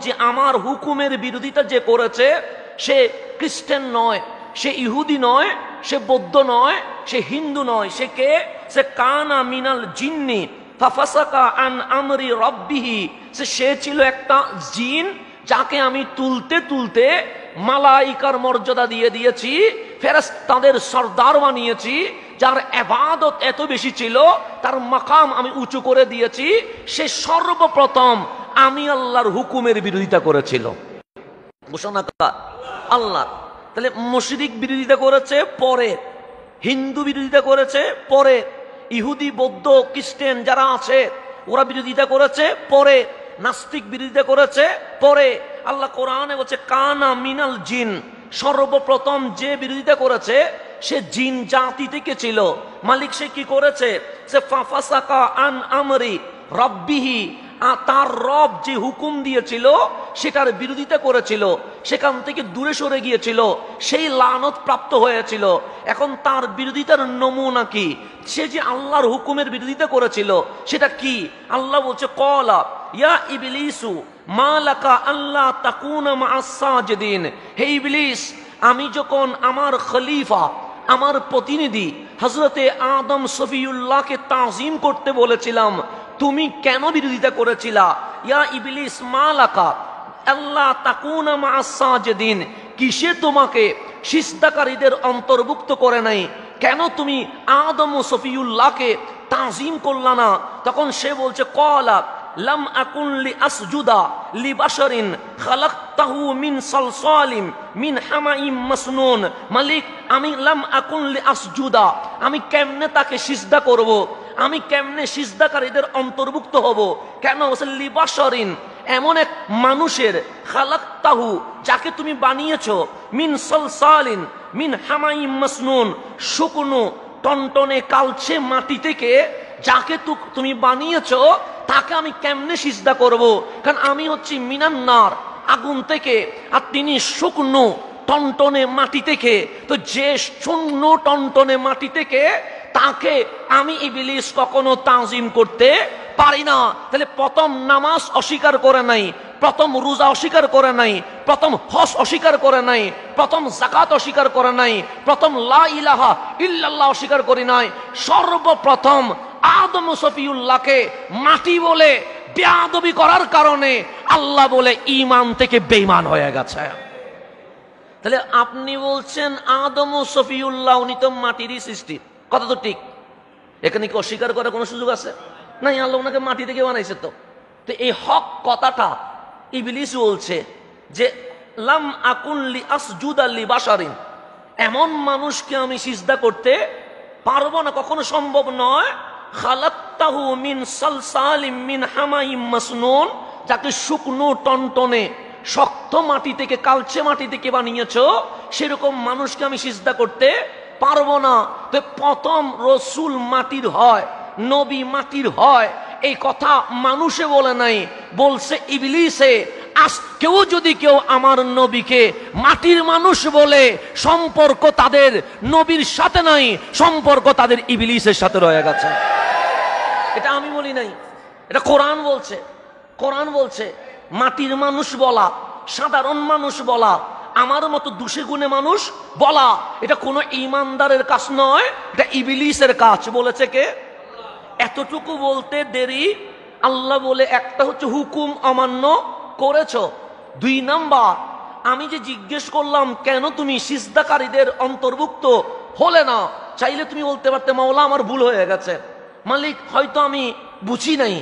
যে আমার হুকুমের বিরোধিতা যে করেছে সে খ্রিস্টান নয়, সে ইহুদি নয়, সে বৌদ্ধ নয়, সে হিন্দু নয়, সে কে? সে কানা মিনাল জিন্নি ফাফাসাকা আন আমরি রব্বিহি, সে ছিল একটা জিন যাকে আমি তুলতে তুলতে মালাইকার মর্যাদা দিয়ে দিয়েছি, ফেরেশতাদের সর্দার বানিয়েছি, যার ইবাদত এত বেশি ছিল তার মাকাম আমি উঁচু করে দিয়েছি। সে সর্বপ্রথম আমি আল্লাহর হুকুমের বিরোধিতা করেছিল। ঘোষণা আল্লাহ। তাহলে মুশরিক বিরোধিতা করেছে পরে, হিন্দু বিরোধিতা করেছে পরে, ইহুদি বৌদ্ধ খ্রিস্টান যারা আছে ওরা বিরোধিতা করেছে পরে, নাস্তিক বিরোধিতা করেছে পরে। আল্লাহ কোরআনে বলছে কানা মিনাল জিন, সর্বপ্রথম যে বিরোধিতা করেছে সে জিন জাতি থেকে ছিল। মালিক সে কি করেছে? সে ফাফাসাকা আন আমরি রব্বিহি, তার রব যে হুকুম দিয়েছিল সেটার বিরোধিতা করেছিল, সেখান থেকে দূরে সরে গিয়েছিল, সেই লানত প্রাপ্ত হয়েছিল। এখন তার বিরোধিতার নমুনা কি? সে যে আল্লাহর হুকুমের বিরোধিতা করেছিল সেটা কি? আল্লাহ বলছে কলা ইয়া ইবলিসু মা লাকা আল্লাহ তাকুনা মা'আস সাজিদিন, হে ইবলিস, আমি যখন আমার খলিফা, আমার প্রতিনিধি হযরতে আদম সফিউল্লাহকে তাজিম করতে বলেছিলাম, তুমি কেন বিরোধিতা করেছিলা? ইয়া ইবলিস মা লাকা আল্লাহ তাকুনা মা'আস সাজিদিন, কিসে তোমাকে সিজদাকারীদের অন্তর্ভুক্ত করে নাই? কেন তুমি আদম ও সফিউল্লাহকে তাজিম করলা না? তখন সে বলছে কলা লাম আকুন লি আসজুদা লি বাশারিন খালাকতাহু মিন সালসালিম মিন হামাইম মাসনুন। মালিক, আমি লাম আকুন লি আসজুদা, আমি কেমনে তাকে সিজদা করব? আমি কেমনে সিজদাকারীদের অন্তর্ভুক্ত হব? কেন? লি বাশারিন, এমন এক মানুষের, খালাকতাহু, যাকে তুমি বানিয়েছো, মিন সালসালিন মিন হামাইম মাসনুন, শুকনো টনটনে কালচে মাটি থেকে যাকে তুমি বানিয়েছো তাকে আমি কেমনে সিজদা করব? কারণ আমি হচ্ছি মিনান্নার, আগুন থেকে, আর তিনি শুকনো টনটনে মাটি থেকে। তো যে শূন্য টনটনে মাটি থেকে, তাকে আমি ইবলিস কখনো তাজিম করতে পারি না। তাহলে প্রথম নামাজ অস্বীকার করে নাই, প্রথম রোজা অস্বীকার করে নাই, প্রথম হজ অস্বীকার করে নাই, প্রথম যাকাত অস্বীকার করে নাই, প্রথম লা ইলাহা ইল্লাল্লাহ অস্বীকার করি নাই। সর্বপ্রথম আদম সফিউল্লাহকে মাটি বলে বেয়াদবি করার কারণে আল্লাহ বলে ঈমান থেকে বেঈমান হয়ে গেছে। তাহলে আপনি বলছেন আদম ও সফিউল্লাহ উনি তো মাটিরই সৃষ্টি, কথা তো ঠিক। এখানে কি অস্বীকার করার কোনো সুযোগ আছে? নাই, আল্লাহ ওনাকে মাটি থেকে বানাইছে। তো এই হক কথাটা ইবলিস বলছে যে লাম আকুন লি আসজুদা লি বাশারিন, এমন মানুষকে আমি সিজদা করতে পারবো না, কখনো সম্ভব নয়। খালাকতাহু মিন সালসালিম মিন হামাইম মাসনুন, যাকে শুকনো টনটনে শক্ত মাটি থেকে, কালচে মাটি থেকে বানিয়েছো, সেরকম মানুষকে আমি সিজদা করতে পারবো না। তো প্রথম রসুল মাটির হয়, নবী মাটির হয়, এই কথা মানুষে বলে নাই, বলছে ইবলিসে। আজকেও যদি কেউ আমার নবীকে মাটির মানুষ বলে, সম্পর্ক তাদের নবীর সাথে নাই, সম্পর্ক তাদের ইবলিসের সাথে রয়ে গেছে। এটা আমি বলি নাই, এটা কোরআন বলছে। কোরআন বলছে মাটির মানুষ বলা, সাধারণ মানুষ বলা, আমার মতো দুষে গুণে মানুষ বলা, এটা কোনো ঈমানদারের কাজ নয়, এটা ইবলিসের কাজ। বলেছে কে? এতটুকু বলতে দেরি। আল্লাহ বলে একটা হচ্ছে হুকুম অমান্য করেছো, 2 নাম্বার আমি যে জিজ্ঞেস করলাম কেন তুমি সিজদাকারীদের অন্তর্ভুক্ত হলে না, চাইলে তুমি বলতে পারতে মাওলা আমার ভুল হয়ে গেছে, মালিক হয়তো আমি বুঝি নাই,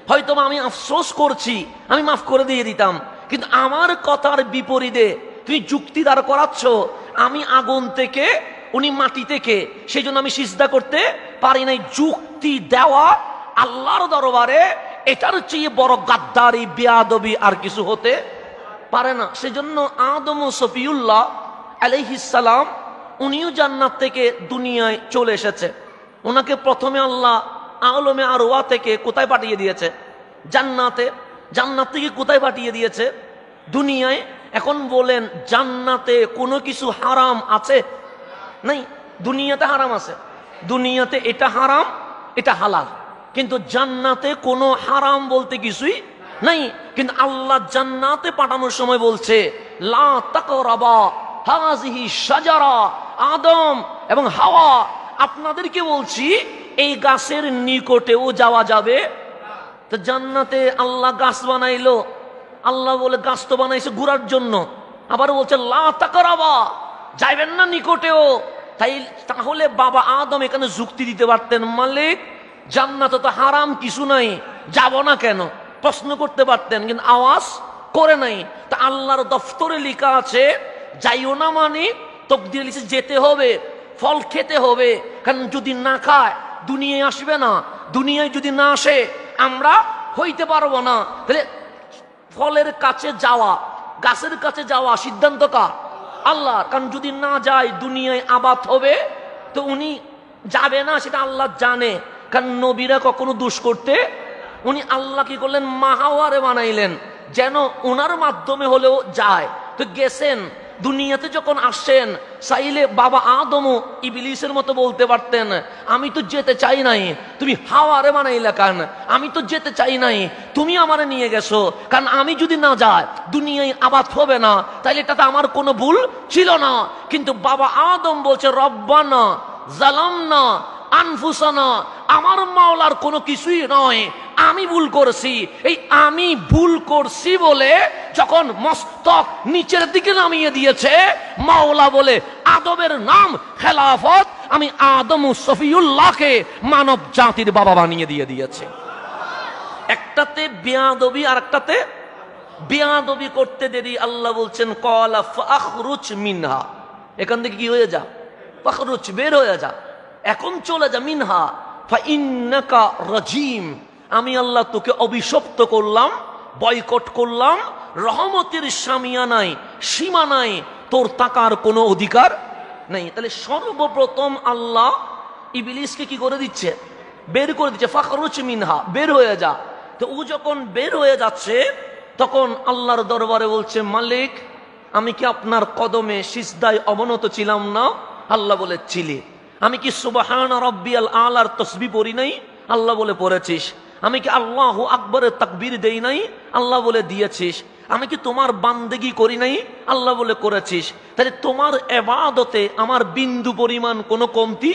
হয়তো আমি আফসোস করছি, আমি মাফ করে দিয়ে দিতাম। কিন্তু আমার কথার বিপরীতে তুমি যুক্তি দাঁড় করাচ্ছ, আমি আগুন থেকে, উনি মাটি থেকে, সেই জন্য আমি সিজদা করতে পারি নাই। যুক্তি দেওয়া আল্লাহর দরবারে এটার চেয়ে বড় গাদ্দারি, বেয়াদবি আর কিছু হতে পারে না। সেজন্য আদম ও সফিউল্লাহ আলাইহিস সালাম উনিও জান্নাত থেকে দুনিয়ায় চলে এসেছে। ওনাকে প্রথমে আল্লাহ আলমে আরওয়া থেকে কোথায় পাঠিয়ে দিয়েছে? জান্নাতে। জান্নাত থেকে কোথায় পাঠিয়ে দিয়েছে? দুনিয়ায়। এখন বলেন জান্নাতে কোনো কিছু হারাম আছে? নাই। দুনিয়াতে হারাম আছে, দুনিয়াতে এটা হারাম এটা হালাল, কিন্তু জান্নাতে কোনো হারাম বলতে কিছুই নাই। কিন্তু আল্লাহ জান্নাতে পাঠানোর সময় বলছে লা তাকরাবা হাযিহি শাজারা, আদম এবং হাওয়া আপনাদেরকে বলছি এই গাছের নিকটেও যাওয়া যাবে। তো জান্নাতে আল্লাহ গাছ বানাইলো, আল্লাহ বলে গাছ তো বানাইছে ঘোরার জন্য, আবার বলছে লা তাকরাবা, যাইবেন না নিকটেও। তাহলে বাবা আদম এখানে যুক্তি দিতে পারতেন, মালিক জান্নাতে তো হারাম কিছু নাই, যাব না কেন, প্রশ্ন করতে পারতেন, কিন্তু আওয়াজ করে নাই। তা আল্লাহর দফতরে লেখা আছে যাইও না, মানে তকদিরে লিখে যেতে হবে, ফল খেতে হবে। কারণ যদি না খায় দুনিয়ায় আসবে না, দুনিয়ায় যদি না আসে আমরা হইতে পারবো না। তাহলে ফলের কাছে যাওয়া, গাছের কাছে যাওয়া সিদ্ধান্ত কার? আল্লাহ। কারণ যদি না যায় দুনিয়ায় আবাদ হবে, তো উনি যাবে না সেটা আল্লাহ জানে। কারণ নবীরা কখনো দোষ করতে, উনি আল্লাহ কি করলেন মাহাওয়ারে বানাইলেন যেন ওনার মাধ্যমে হলেও যায়। তো গেছেন দুনিয়াতে যখন আসছেন, চাইলে বাবা আদমও ইবলিসের মতো বলতে পারতেন আমি তো যেতে চাই নাই, তুমি হাওয়ারে বানাইলা কেন, আমি তো যেতে চাই নাই, তুমি আমারে নিয়ে গেছো। কারণ আমি যদি না যাই দুনিয়ায় আবাদ হবে না, তাইলে এটাতে আমার কোনো ভুল ছিল না। কিন্তু বাবা আদম বলছে রব্বানা জালামনা আনফুসানা, আমার মাওলার কোনো কিছুই নয়, আমি ভুল করছি। এই আমি ভুল করছি বলে যখন মস্তক নিচের দিকে নামিয়ে দিয়েছে, মাওলা বলে আদমের নাম খেলাফত, আমি আদম সফিউল্লাহকে মানব জাতির বাবা বানিয়ে দিয়েছে। একটাতে বেয়াদবি আর একটাতে বেয়াদবি করতে দেরি আল্লাহ বলছেন ক্বালা ফাখরুজ মিনহা, এখান থেকে কি হয়ে যা, ফাখরুজ বের হয়ে যা, এখন চলে যা, মিনহা ফাইন্নাকা রাজিম, আমি আল্লাহ তোকে অভিশপ্ত করলাম, বয়কট করলাম, রহমতের সামিয়ানায় সীমানায় তোর তাকার কোনো অধিকার নেই। তাহলে সর্বপ্রথম আল্লাহ ইবলিসকে কি করে দিচ্ছে, বের করে দিচ্ছে, ফাখরুজ মিনহা, বের হয়ে যা। তো ও যখন বের হয়ে যাচ্ছে তখন আল্লাহর দরবারে বলছে মালিক আমি কি আপনার কদমে সিজদায় অবনত ছিলাম না? আল্লাহ বলে ছিলি। আমি কি সুবহান রাব্বিয়াল আলার তাসবিহ পড়ি নাই? আল্লাহ বলে পড়েছিস। আমি কি আল্লাহু আকবরের তাকবীর দেই নাই? আল্লাহ বলে দিয়েছিস। আমি কি তোমার বান্দেগি করি নাই? আল্লাহ বলে করেছিস। তাহলে তোমার ইবাদতে আমার বিন্দু পরিমাণ কোনো কমতি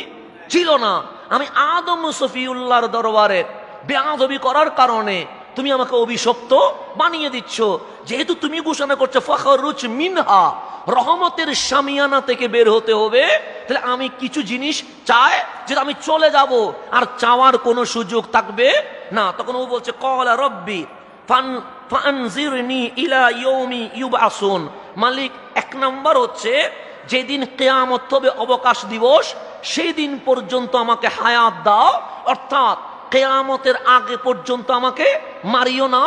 ছিল না। আমি আদম সফিউল্লাহর দরবারে বেয়াদবি করার কারণে তুমি আমাকে অভিশপ্ত বানিয়ে দিচ্ছ। যেহেতু তুমি ঘোষণা করছো ফাখরুজ মিনহা, রহমতের শামিয়ানা থেকে বের হতে হবে, তাহলে আমি কিছু জিনিস চাই যে আমি চলে যাব, আর চাওয়ার কোনো সুযোগ থাকবে না। তখন ও বলছে ক্বালা রব্বি ফানজিরনি ইলা ইয়াউমি ইউবআসুন, মালিক এক নাম্বার হচ্ছে যেদিন কিয়ামত হবে অবকাশ দিবস, সেই দিন পর্যন্ত আমাকে হায়াত দাও, অর্থাৎ কিয়ামতের আগে পর্যন্ত আমাকে মারিও না,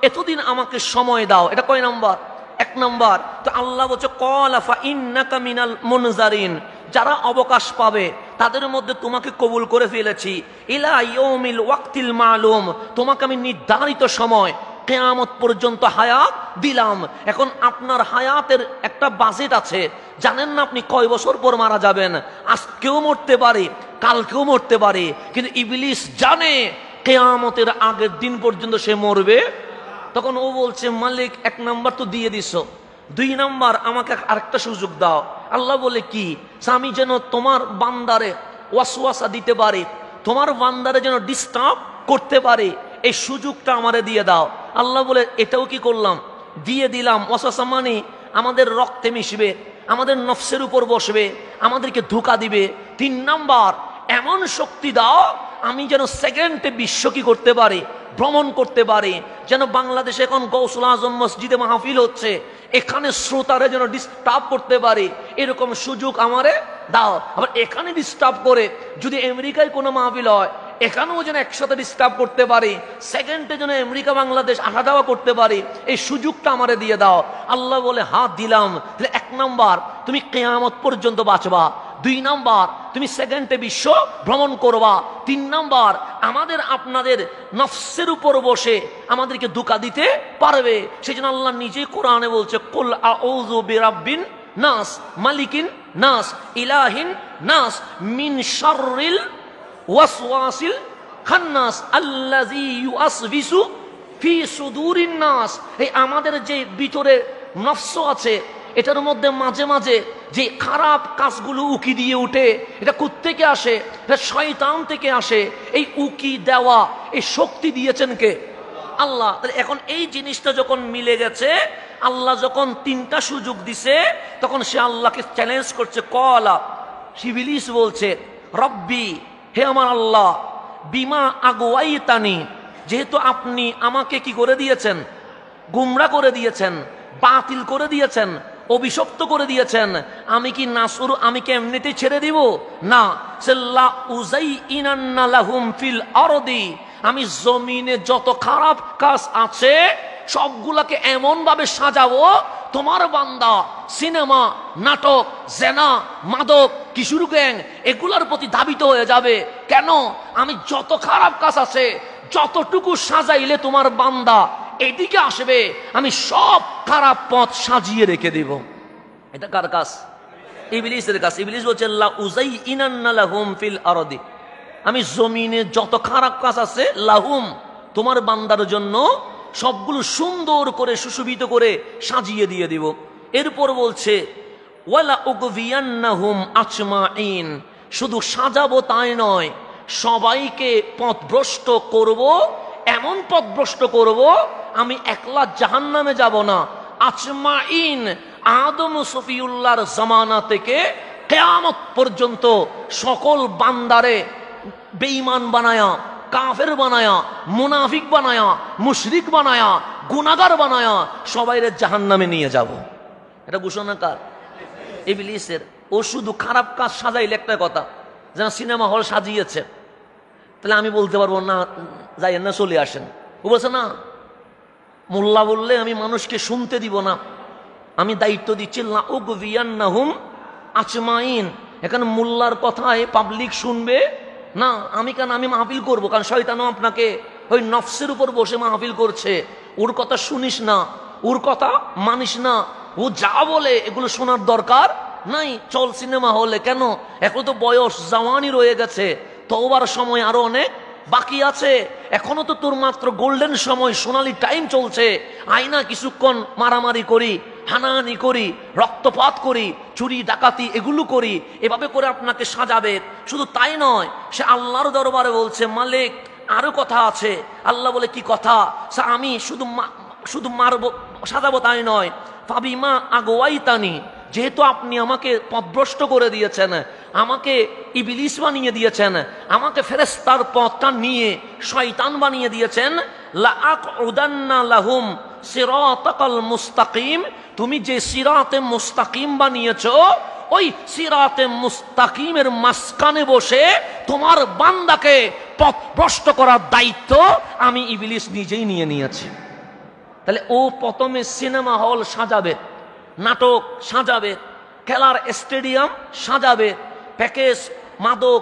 এতদিন আমাকে সময় দাও। এটা কয় নাম্বার? এক নাম্বার। তো আল্লাহ বলছে ক্বালা ফাইন্নাকা মিনাল মুনজারিন, যারা অবকাশ পাবে তাদের মধ্যে তোমাকে কবুল করে ফেলেছি, ইলা ইয়াউমিল ওয়াক্তিল মালুম, তোমাকে আমি নির্ধারিত সময় কিয়ামত পর্যন্ত হায়াত দিলাম। এখন আপনার হায়াতের একটা বাজেট আছে, জানেন না আপনি কয় বছর পর মারা যাবেন। আজকেও মরতে পারে, কালকেও মরতে পারে, কিন্তু ইবলিস জানে কিয়ামতের আগের দিন পর্যন্ত সে মরবে। তখন ও বলছে মালিক এক নাম্বার তো দিয়ে দিছ, দুই নাম্বার আমাকে আরেকটা সুযোগ দাও। আল্লাহ বলে কি? আমি যেন তোমার বান্দারে ওয়াসওয়াসা দিতে পারি, তোমার বান্দারে যেন ডিস্টার্ব করতে পারি, এই সুযোগটা আমারে দিয়ে দাও। আল্লাহ বলে এটাও কি করলাম, দিয়ে দিলাম। ওয়াসওয়াসা মানে আমাদের রক্তে মিশবে, আমাদের নফসের উপর বসবে, আমাদেরকে ধোঁকা দিবে। তিন নাম্বার এমন শক্তি দাও আমি যেন সেকেন্ডে বিশ্ব কি করতে পারি, ভ্রমণ করতে পারি। যেন বাংলাদেশে এখন গৌসুল আজম মসজিদে মাহফিল হচ্ছে, এখানে শ্রোতারে যেন ডিস্টার্ব করতে পারি, এরকম সুযোগ আমারে দাও। আবার এখানে ডিস্টার্ব করে যদি আমেরিকায় কোনো মাহফিল হয়, এখানেও যেন একসাথে ডিস্টার্ব করতে পারি, সেকেন্ডে যেন আমেরিকা বাংলাদেশ আসা যাওয়া করতে পারি, এই সুযোগটা আমারে দিয়ে দাও। আল্লাহ বলে হাত দিলাম। তাহলে এক নাম্বার তুমি কিয়ামত পর্যন্ত বাঁচবা, দুই নাম্বার তুমি সেকেন্ডে বিশ্ব ভ্রমণ করবা, তিন নাম্বার আমাদের আপনাদের নফসের উপর বসে আমাদেরকে ধোঁকা দিতে পারবে। সেই জন্য আল্লাহ নিজেই কোরআনে বলছে কুল আউযু বিরাব্বিন নাস, মালিকিন নাস, ইলাহিন নাস, মিন শাররিল ওয়াসওয়াসিল খান্নাস আল্লাযী ইউওয়াসবিসু ফি সুদুরিন নাস, এই আমাদের যে ভিতরে নফস আছে এটার মধ্যে মাঝে মাঝে যে খারাপ কাজগুলো উকি দিয়ে উঠে, এটা কোত্থেকে আসে? এটা শয়তান থেকে আসে। এই উকি দেওয়া এই শক্তি দিয়েছেন কে? আল্লাহ। এখন এই জিনিসটা যখন মিলে গেছে, আল্লাহ যখন তিনটা সুযোগ দিছে, তখন সে আল্লাহকে চ্যালেঞ্জ করছে। কলা, ইবলিস বলছে, রব্বি, হে আমার আল্লাহ, বিমা আগওয়াইতানি, যেহেতু আপনি আমাকে কি করে দিয়েছেন? গুমরা করে দিয়েছেন, বাতিল করে দিয়েছেন, অভিশপ্ত করে দিয়েছেন। আমি কি নাসুর, আমি কি এমনিতেই ছেড়ে দিব? না। সাল্লা উযাইইনান্না লাহুম ফিল আরদি, আমি জমিনে যত খারাপ কাজ আছে সবগুলাকে এমন ভাবে সাজাবো, তোমার বান্দা সিনেমা, নাটক, জেনা, মাদক, কিশোর গ্যাং এগুলার প্রতি ধাবিত হয়ে যাবে। কেন? আমি যত খারাপ কাজ আছে যতটুকু সাজাইলে তোমার বান্দা এদিকে আসবে, আমি সব খারাপ পথ সাজিয়ে রেখে দেব। এটা কার কাজ? ইবলিসের কাজ। ইবলিস বলছে লা উযাইইনান্না লাহুম ফিল আরদি, আমি জমিনে যত খারাপ কাজ আছে লাহুম, তোমার বান্দার জন্য সবগুলো সুন্দর করে সুশোভিত করে সাজিয়ে দিয়ে দিব। এরপর বলছে ওয়ালা উগভিয়ান্নাহুম আজমাইন, শুধু সাজাবো তাই নয়, সবাইকে পথভ্রষ্ট করব। এমন পথভ্রষ্ট করব আমি একলা জাহান্নামে যাব না। আজমাইন, আদম সফিউল্লাহর জামানা থেকে কিয়ামত পর্যন্ত সকল বান্দারে বেঈমান বানায়া, কাফের বানায়া, মুনাফিক বানায়া, মুশরিক বানায়া, গুনাহগার বানায়া সবাইরে জাহান্নামে নিয়ে যাব। এটা ঘোষণা কার? ইবলিসের। ও শুধু খারাপ কাজ সাজাইলে একটা কথা, যেন সিনেমা হল সাজিয়েছে, তাহলে আমি বলতে পারবো না যাইয়েন না, চলে আসেন। ও বলছে না, মোল্লা বললে আমি মানুষকে শুনতে দিব না, আমি দায়িত্ব দিচ্ছি লা উগভিয়ান্নাহুম আজমাইন। এখানে মোল্লার কথায় পাবলিক শুনবে না, আমি কেন? আমি মাহফিল করবো, কারণ শয়তানও আপনাকে ওই নফসের উপর বসে মাহফিল করছে। ওর কথা শুনিস না, ওর কথা মানিস না, ও যা বলে এগুলো শোনার দরকার নাই। চল সিনেমা হলে। কেন? এখন তো বয়স জওয়ানি রয়ে গেছে, তওবার সময় আরো অনেক বাকি আছে, এখনো তো তোর মাত্র গোল্ডেন সময়, সোনালি টাইম চলছে। আয়না কিছুক্ষণ মারামারি করি, হানাহানি করি, রক্তপাত করি, চুরি ডাকাতি এগুলো করি, এভাবে করে আপনাকে সাজাবে। শুধু তাই নয়, সে আল্লাহর দরবারে বলছে মালিক আরো কথা আছে। আল্লাহ বলে কি কথা? আমি শুধু মারবো, সাজাবো তাই নয়, ফাবিমা আগওয়াইতানি, যেহেতু আপনি আমাকে পথভ্রষ্ট করে দিয়েছেন, আমাকে ইবলিস বানিয়ে দিয়েছেন, আমাকে ফেরেশতার পথটা নিয়ে শয়তান বানিয়ে দিয়েছেন, লাআকউদান্না লাহুম সিরাতাকাল মুস্তাকিম, তুমি যে সিরাতে মুস্তাকিম বানিয়েছো, ওই সিরাতে মুস্তাকিমের মাঝখানে বসে তোমার বান্দাকে পথভ্রষ্ট করার দায়িত্ব আমি ইবলিস নিজেই নিয়ে নিয়েছি। তাহলে ও প্রথমে সিনেমা হল সাজাবে, নাটক সাজাবে, খেলার স্টেডিয়াম সাজাবে, প্যাকেজ, মাদক,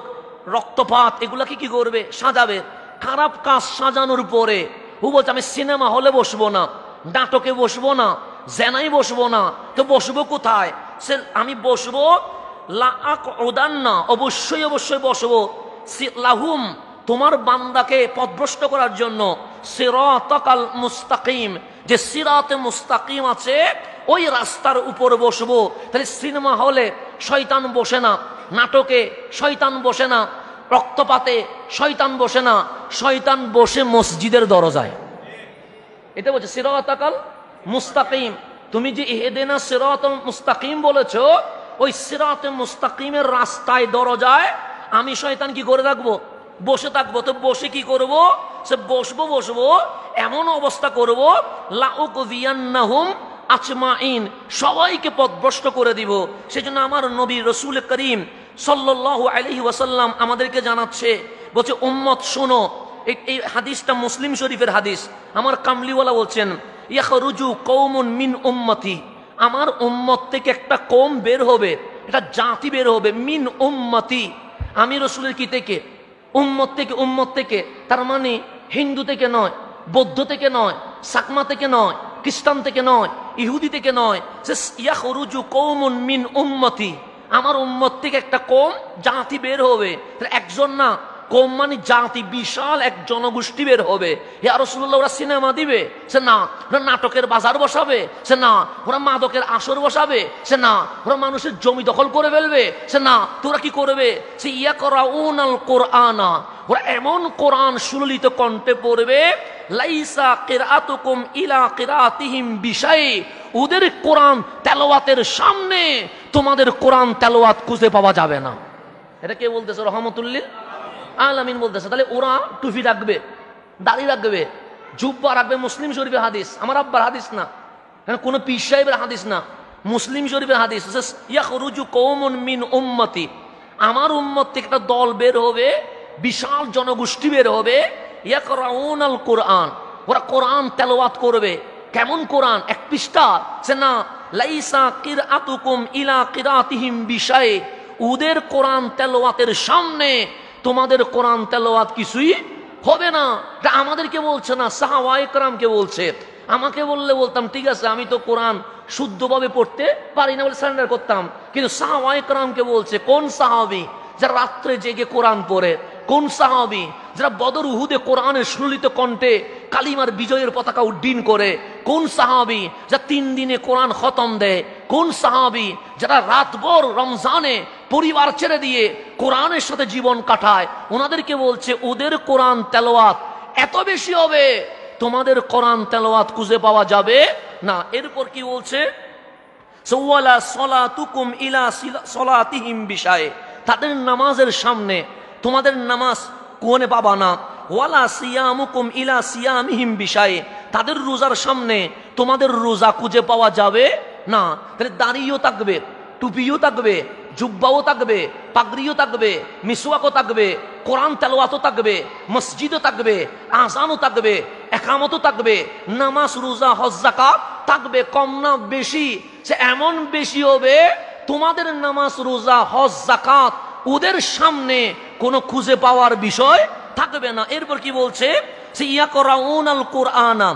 রক্তপাত এগুলাকে কি করবে? সাজাবে। খারাপ কাজ সাজানোর পরে ও বলছে আমি সিনেমা হলে বসবো না, নাটকে বসবো না, জেনাই বসবো না, তো বসবো কোথায়? সে আমি বসবো লাআকউদান্না, অবশ্যই অবশ্যই বসবো, লাহুম, তোমার বান্দাকে পথভ্রষ্ট করার জন্য, সিরাতাকাল মুস্তাকিম, যে সিরাতে মুস্তাকিম আছে ওই রাস্তার উপর বসবো। তাহলে সিনেমা হলে শয়তান বসে না, নাটকে শয়তান বসে না, রক্তপাতে শয়তান বসে না, শয়তান বসে মসজিদের দরজায়। এটা বলছে সিরাতাকাল মুস্তাকিম। তুমি যে ইহদিনা সিরাতাল মুস্তাকিম বলেছো, ওই সিরাতে মুস্তাকিমের রাস্তায় দরজায় আমি শয়তান কি করে রাখবো? বসে থাকবো। তো বসে কি করব? সে বসবো এমন অবস্থা করব লাউকভিয়ান্নাহুম আজমাইন, সবাইকে পথভ্রষ্ট করে দিব। সেজন্য আমার নবী রাসূল করিম সাল্লাল্লাহু আলাইহি ওয়াসাল্লাম আমাদেরকে জানাচ্ছে, বলছে উম্মত শোনো। এই হাদিসটা মুসলিম শরীফের হাদিস। আমার কামলিওয়ালা বলছেন ইয়াখরুজু কওমুন মিন উম্মতি, আমার উম্মত থেকে একটা কওম বের হবে, একটা জাতি বের হবে, মিন উম্মতি, আমি রাসূলের কি থেকে? উম্মত থেকে। উম্মত থেকে তার মানে হিন্দু থেকে নয়, বৌদ্ধ থেকে নয়, সাকমা থেকে নয়, খ্রিস্টান থেকে নয়, ইহুদি থেকে নয়। ইয়াখরুজু কওমুন মিন উম্মতি, আমার উম্মত থেকে একটা কওম, জাতি বের হবে। একজন না, কম মানে জাতি, বিশাল এক জনগোষ্ঠী বের হবে। ইয়া রাসূলুল্লাহ, ওরা সিনেমা দিবে? সে না। ওরা নাটকের বাজার বসাবে? সে না। ওরা মাদকের আসর বসাবে? সে না। ওরা মানুষের জমি দখল করে ফেলবে? সে না। তোরা কি করবে? সে ইয়াকরাউনাল কোরআনা, ওরা এমন কোরআন সুললিত কণ্ঠে পড়বে, লাইসা কিরাতুকুম ইলা কিরাতিহিম বিশাই, ওদের কোরআন তেলাওয়াতের সামনে তোমাদের কোরআন তেলাওয়াত খুঁজে পাওয়া যাবে না। এটা কে বলতেছে? রহমাতুল্লিল আলামিন বলতেছে। তাহলে ওরা টুপি রাখবে, দাড়ি রাখবে, জুব্বা রাখবে, মুসলিম শরীফের হাদিস, আমার আব্বার হাদিস না, কোন পীর সাহেবের হাদিস না, মুসলিম শরীফের হাদিস। ইয়াখরুজু কওমুন মিন উম্মতি, আমার উম্মত থেকে একটা দল বের হবে, বিশাল জনগোষ্ঠী বের হবে, ইয়াকরাউনাল কোরআন, ওরা কোরআন তেলাওয়াত করবে। কেমন কোরআন? এক পৃষ্ঠা? সে না। লাইসা কিরাতুকুম ইলা কিরাতিহিম বিশাই, ওদের কোরআন তেলাওয়াতের সামনে তোমাদের কোরআন তেলাওয়াত কিছুই হবে না। এটা আমাদেরকে বলছে না, সাহাবায়ে কেরামকে বলছে। আমাকে বললে বলতাম ঠিক আছে, আমি তো কোরআন শুদ্ধভাবে পড়তে পারি না বলে সারেন্ডার করতাম, কিন্তু সাহাবায়ে কেরামকে বলছে। কোন সাহাবী যারা রাত্রে জেগে কোরআন পড়ে? কোন সাহাবী যারা বদর উহুদে কোরআনের সুললিত কণ্ঠে কালিমার বিজয়ের পতাকা উড্ডীন করে? কোন সাহাবী যারা 3 দিনে কোরআন খতম দেয়? কোন সাহাবী যারা রাতভর রমজানে পরিবার ছেড়ে দিয়ে কোরআনের সাথে জীবন কাটায়? ওনাদেরকে বলছে ওদের কোরআন তেলাওয়াত এত বেশি হবে, তোমাদের কোরআন তেলাওয়াত খুঁজে পাওয়া যাবে না। এরপর কি বলছে? সাওয়ালা সলাতুকুম ইলা সলাতিহিম বিশায়, তাদের নামাজের সামনে তোমাদের নামাজ কোনে পাবা না। ওয়ালা সিয়ামুকুম ইলা সিয়ামিহিম বিশায়, তাদের রোজার সামনে তোমাদের রোজা খুঁজে পাওয়া যাবে না। তাহলে দাড়িও থাকবে, টুপিও থাকবে, জুব্বাও থাকবে, পাগড়িও থাকবে, মিসওয়াকও থাকবে, কোরআন তেলাওয়াতও থাকবে, মসজিদও থাকবে, আযানও থাকবে, ইকামতও থাকবে, নামাজ রোজা হজ যাকাত থাকবে। কম না বেশি? সে এমন বেশি হবে, তোমাদের নামাজ রোজা হজ যাকাত ওদের সামনে কোনো খুঁজে পাওয়ার বিষয় থাকবে না। এরপর কি বলছে? সে ইয়াকরাউনাল কোরআনা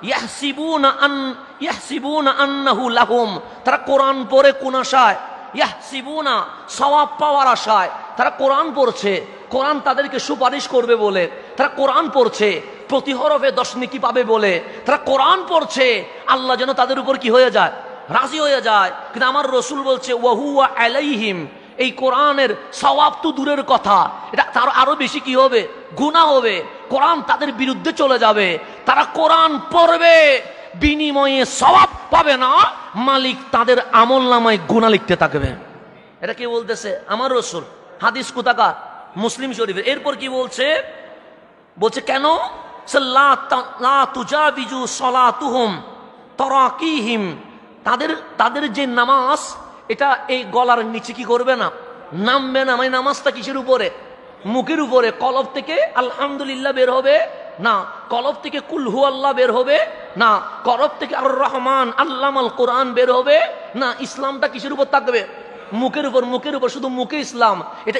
ইয়াহসিবুনা আন্নাহু লাহুম, তারা কোরআন পড়ে কোন আশায়? ইয়াহসিবুনা, সওয়াব পাওয়ার আশায় তারা কোরআন পড়ছে। কোরআন তাদেরকে সুপারিশ করবে বলে তারা কোরআন পড়ছে, প্রতি হরফে 10 নেকি পাবে বলে তারা কোরআন পড়ছে। আল্লাহ যেন তাদের উপর কি হয়ে যায়? রাজি হয়ে যায়। কিন্তু আমার রসুল বলছে ওয়াহুয়া আলাইহিম, এই কোরআনের সওয়াব তো দূরের কথা, এটা তার আরো বেশি কি হবে? গুনাহ হবে। কোরআন তাদের বিরুদ্ধে চলে যাবে। তারা কোরআন পড়বে, বিনিময়ে সওয়াব পাবে না, মালিক তাদের আমলনামায় গুনাহ লিখতে থাকবে। এটা কি বলতেছে? আমার রসুল। হাদিস কোথাকার? মুসলিম শরীফের। এরপর কি বলছে? বলছে কেন? লা তুজাবিজু সলাতুহুম তারাকিহিম, তাদের যে নামাজ এটা এই গলার নিচে কি করবে না? নামবে না। মানে নামাজটা কিসের উপরে? মুখের উপরে। কলব থেকে আলহামদুলিল্লাহ বের হবে না, কলব থেকে কুল হু আল্লাহ বের হবে না, কলব থেকে আর রহমান আল্লামাল কোরআন বের হবে না। ইসলামটা কিসের উপর থাকবে? মুখের উপর। মুখের উপর, শুধু মুখে ইসলাম। এটা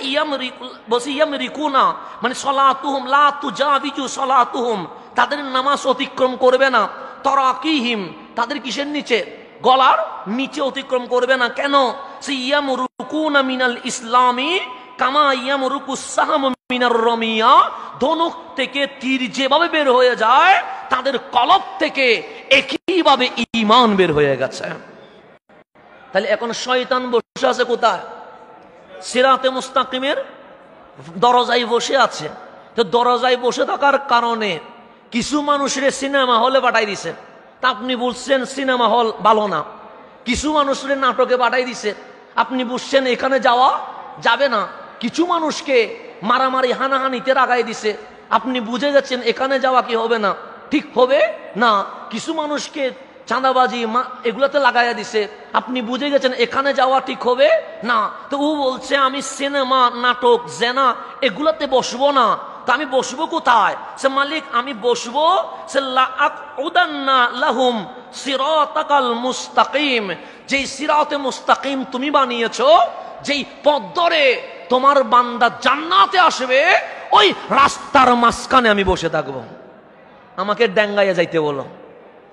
ইয়াম রিকুনা, মানে সলাতুহুম লা তুজাবিজু সলাতুহুম, তাদের নামাজ অতিক্রম করবে না। তারাকিহিম, তাদের কিসের নিচে? গলার নিচে অতিক্রম করবে না। কেন? সিয়াম রুকুনা মিনাল ইসলামি কামা ইয়ামরুকুস সাহাম মিনার রমিয়া, ধনুক থেকে তীর যেভাবে বের হয়ে যায় তাদের কলব থেকে একইভাবে ঈমান বের হয়ে গেছে। তাহলে এখন শয়তান বসে আছে কোথায়? সিরাতে মুস্তাকিমের দরজায় বসে আছে। তো দরজায় বসে থাকার কারণে কিছু মানুষের সিনেমা হলে পাঠাই দিছে। তা আপনি বলছেন সিনেমা হল ভালো না। কিছু মানুষের নাটকে পাঠাই দিছে, আপনি বুঝছেন এখানে যাওয়া যাবে না। কিছু মানুষকে মারামারি হানাহানিতে লাগাই দিছে, আপনি বুঝে গেছেন এখানে যাওয়া কি হবে না, ঠিক হবে না। কিছু মানুষকে চাঁদাবাজি এগুলাতে লাগাইয়া দিছে, আপনি বুঝে গেছেন এখানে যাওয়া ঠিক হবে না। তো ও বলছে আমি সিনেমা নাটক জেনা এগুলাতে বসবো না। তা আমি বসবো কোথায়? সে মালিক আমি বসবো সে লাআকউদান্না লাহুম সিরাতাকাল মুস্তাকিম, যেই সিরাতে মুস্তাকিম তুমি বানিয়েছো, যেই পথ ধরে তোমার বান্দা জান্নাতে আসবে, ওই রাস্তার মাঝখানে আমি বসে থাকবো। আমাকে ড্যাঙ্গাইয়া যাইতে বলো।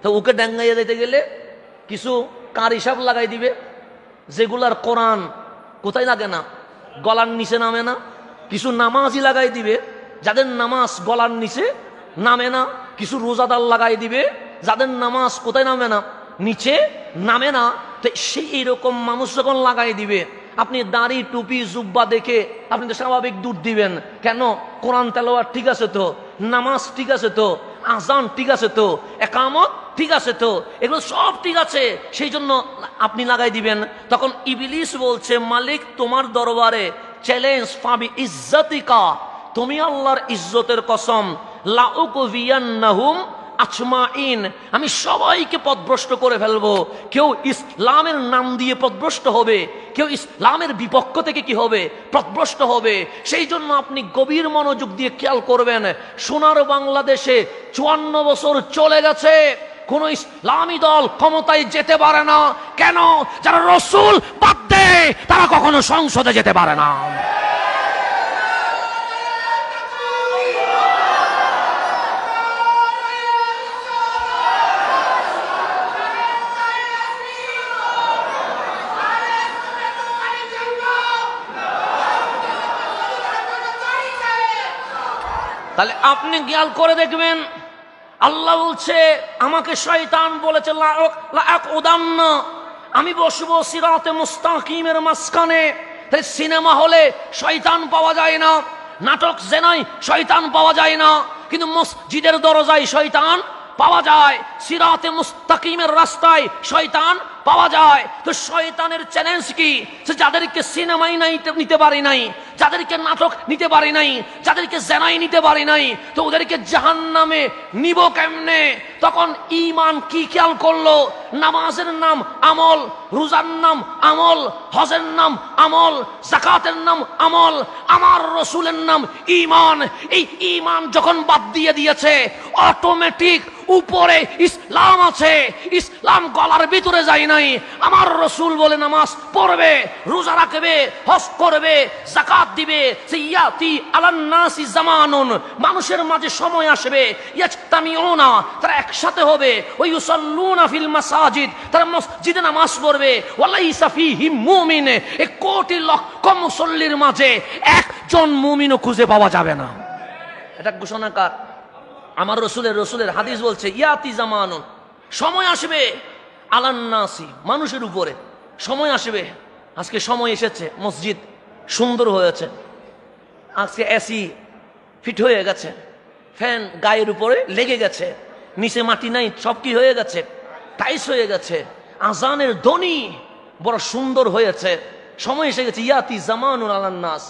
তো ওকে ড্যাঙ্গাইয়া যাইতে গেলে কিছু কার হিসাব লাগাই দিবে, যেগুলার কোরআন কোথায় লাগে না, গলার নিচে নামে না। কিছু নামাজি লাগাই দিবে যাদের নামাজ গলার নিচে নামে না, কিছু রোজাদার লাগাই দিবে যাদের নামাজ কোথায় নামে না, নিচে নামে না। তো সেই এরকম মানুষ যখন লাগাই দিবে, আপনি দাড়ি টুপি জুব্বা দেখে আপনি তো স্বাভাবিক দূর দিবেন। কেন? কোরআন তেলাওয়াত ঠিক আছে তো, নামাজ ঠিক আছে তো, আজান ঠিক আছে তো, একামত ঠিক আছে তো, এগুলো সব ঠিক আছে, সেই জন্য আপনি লাগাই দিবেন। তখন ইবলিস বলছে, মালিক তোমার দরবারে চ্যালেঞ্জ, পাবি ইজ্জতিকা, তুমি আল্লাহর ইজ্জতের কসম, লাউকুভিয়ান্নাহুম আজমাইন, আমি সবাইকে পথভ্রষ্ট করে ফেলবো। কেউ ইসলামের নাম দিয়ে পথভ্রষ্ট হবে, কেউ ইসলামের বিপক্ষ থেকে কি হবে, পথভ্রষ্ট হবে। সেই জন্য আপনি গভীর মনোযোগ দিয়ে খেয়াল করবেন, সোনার বাংলাদেশে 54 বছর চলে গেছে, কোন ইসলামী দল ক্ষমতায় যেতে পারে না। কেন? যারা রসুল বাদ দেয় তারা কখনো সংসদে যেতে পারে না। তাহলে আপনি খেয়াল করে দেখবেন, আল্লাহ বলছে, আমাকে শয়তান বলেছে লাআকুদান্না, আমি বসবো সিরাতে মুস্তাকিমের মাঝখানে। তাই সিনেমা হলে শয়তান পাওয়া যায় না, নাটক জেনায় শয়তান পাওয়া যায় না, কিন্তু মসজিদের দরজায় শয়তান পাওয়া যায়, সিরাতে মুস্তাকিমের রাস্তায় শয়তান পাওয়া যায়। তো শয়তানের চ্যালেঞ্জ কি? যাদেরকে সিনেমাই নিতে পারি নাই, যাদেরকে নাটক নিতে পারি নাই, যাদেরকে জেনাই নিতে পারি নাই, তো ওদেরকে জাহান্নামে নিব কেমনে? তখন ঈমান কি খেয়াল করলো? নামাজের নাম আমল, রোজার নাম আমল, হজের নাম আমল, যাকাতের নাম আমল, আমার রসুলের নাম ঈমান। এই ঈমান যখন বাদ দিয়ে দিয়েছে, অটোমেটিক উপরে ইসলাম আছে, ইসলাম গলার ভিতরে যায় নাই। আমার রসুল বলে নামাজ পড়বে, রোজা রাখবে, হজ করবে, যাকাত দিবে। ইয়াতি আলান নাসি জামানুন, মানুষের মাঝে সময় আসবে, ইয়াজতামিউনা, তারা একসাথে হবে, ওয়া ইউসাল্লুনা ফিল মাসাজিদ, তারা মসজিদে নামাজ পড়বে, ওয়ালাইসা ফীহিম মুমিন, এক কোটি লক্ষ মুসল্লির মাঝে একজন মুমিনও খুঁজে পাওয়া যাবে না। এটা ঘোষণাকার আমার রসুলের হাদিস বলছে, ইয়াতি জামানুন, সময় আসবে, আলান নাসি, মানুষের উপরে সময় আসবে। আজকে সময় এসেছে, মসজিদ সুন্দর হয়েছে, আজকে এসি ফিট হয়ে গেছে, ফ্যান গায়ের উপরে লেগে গেছে, নিচে মাটি নাই, সব কি হয়ে গেছে, টাইস হয়ে গেছে, আজানের ধ্বনি বড় সুন্দর হয়েছে, সময় এসে গেছে। ইয়াতি জামানুন আলান নাস,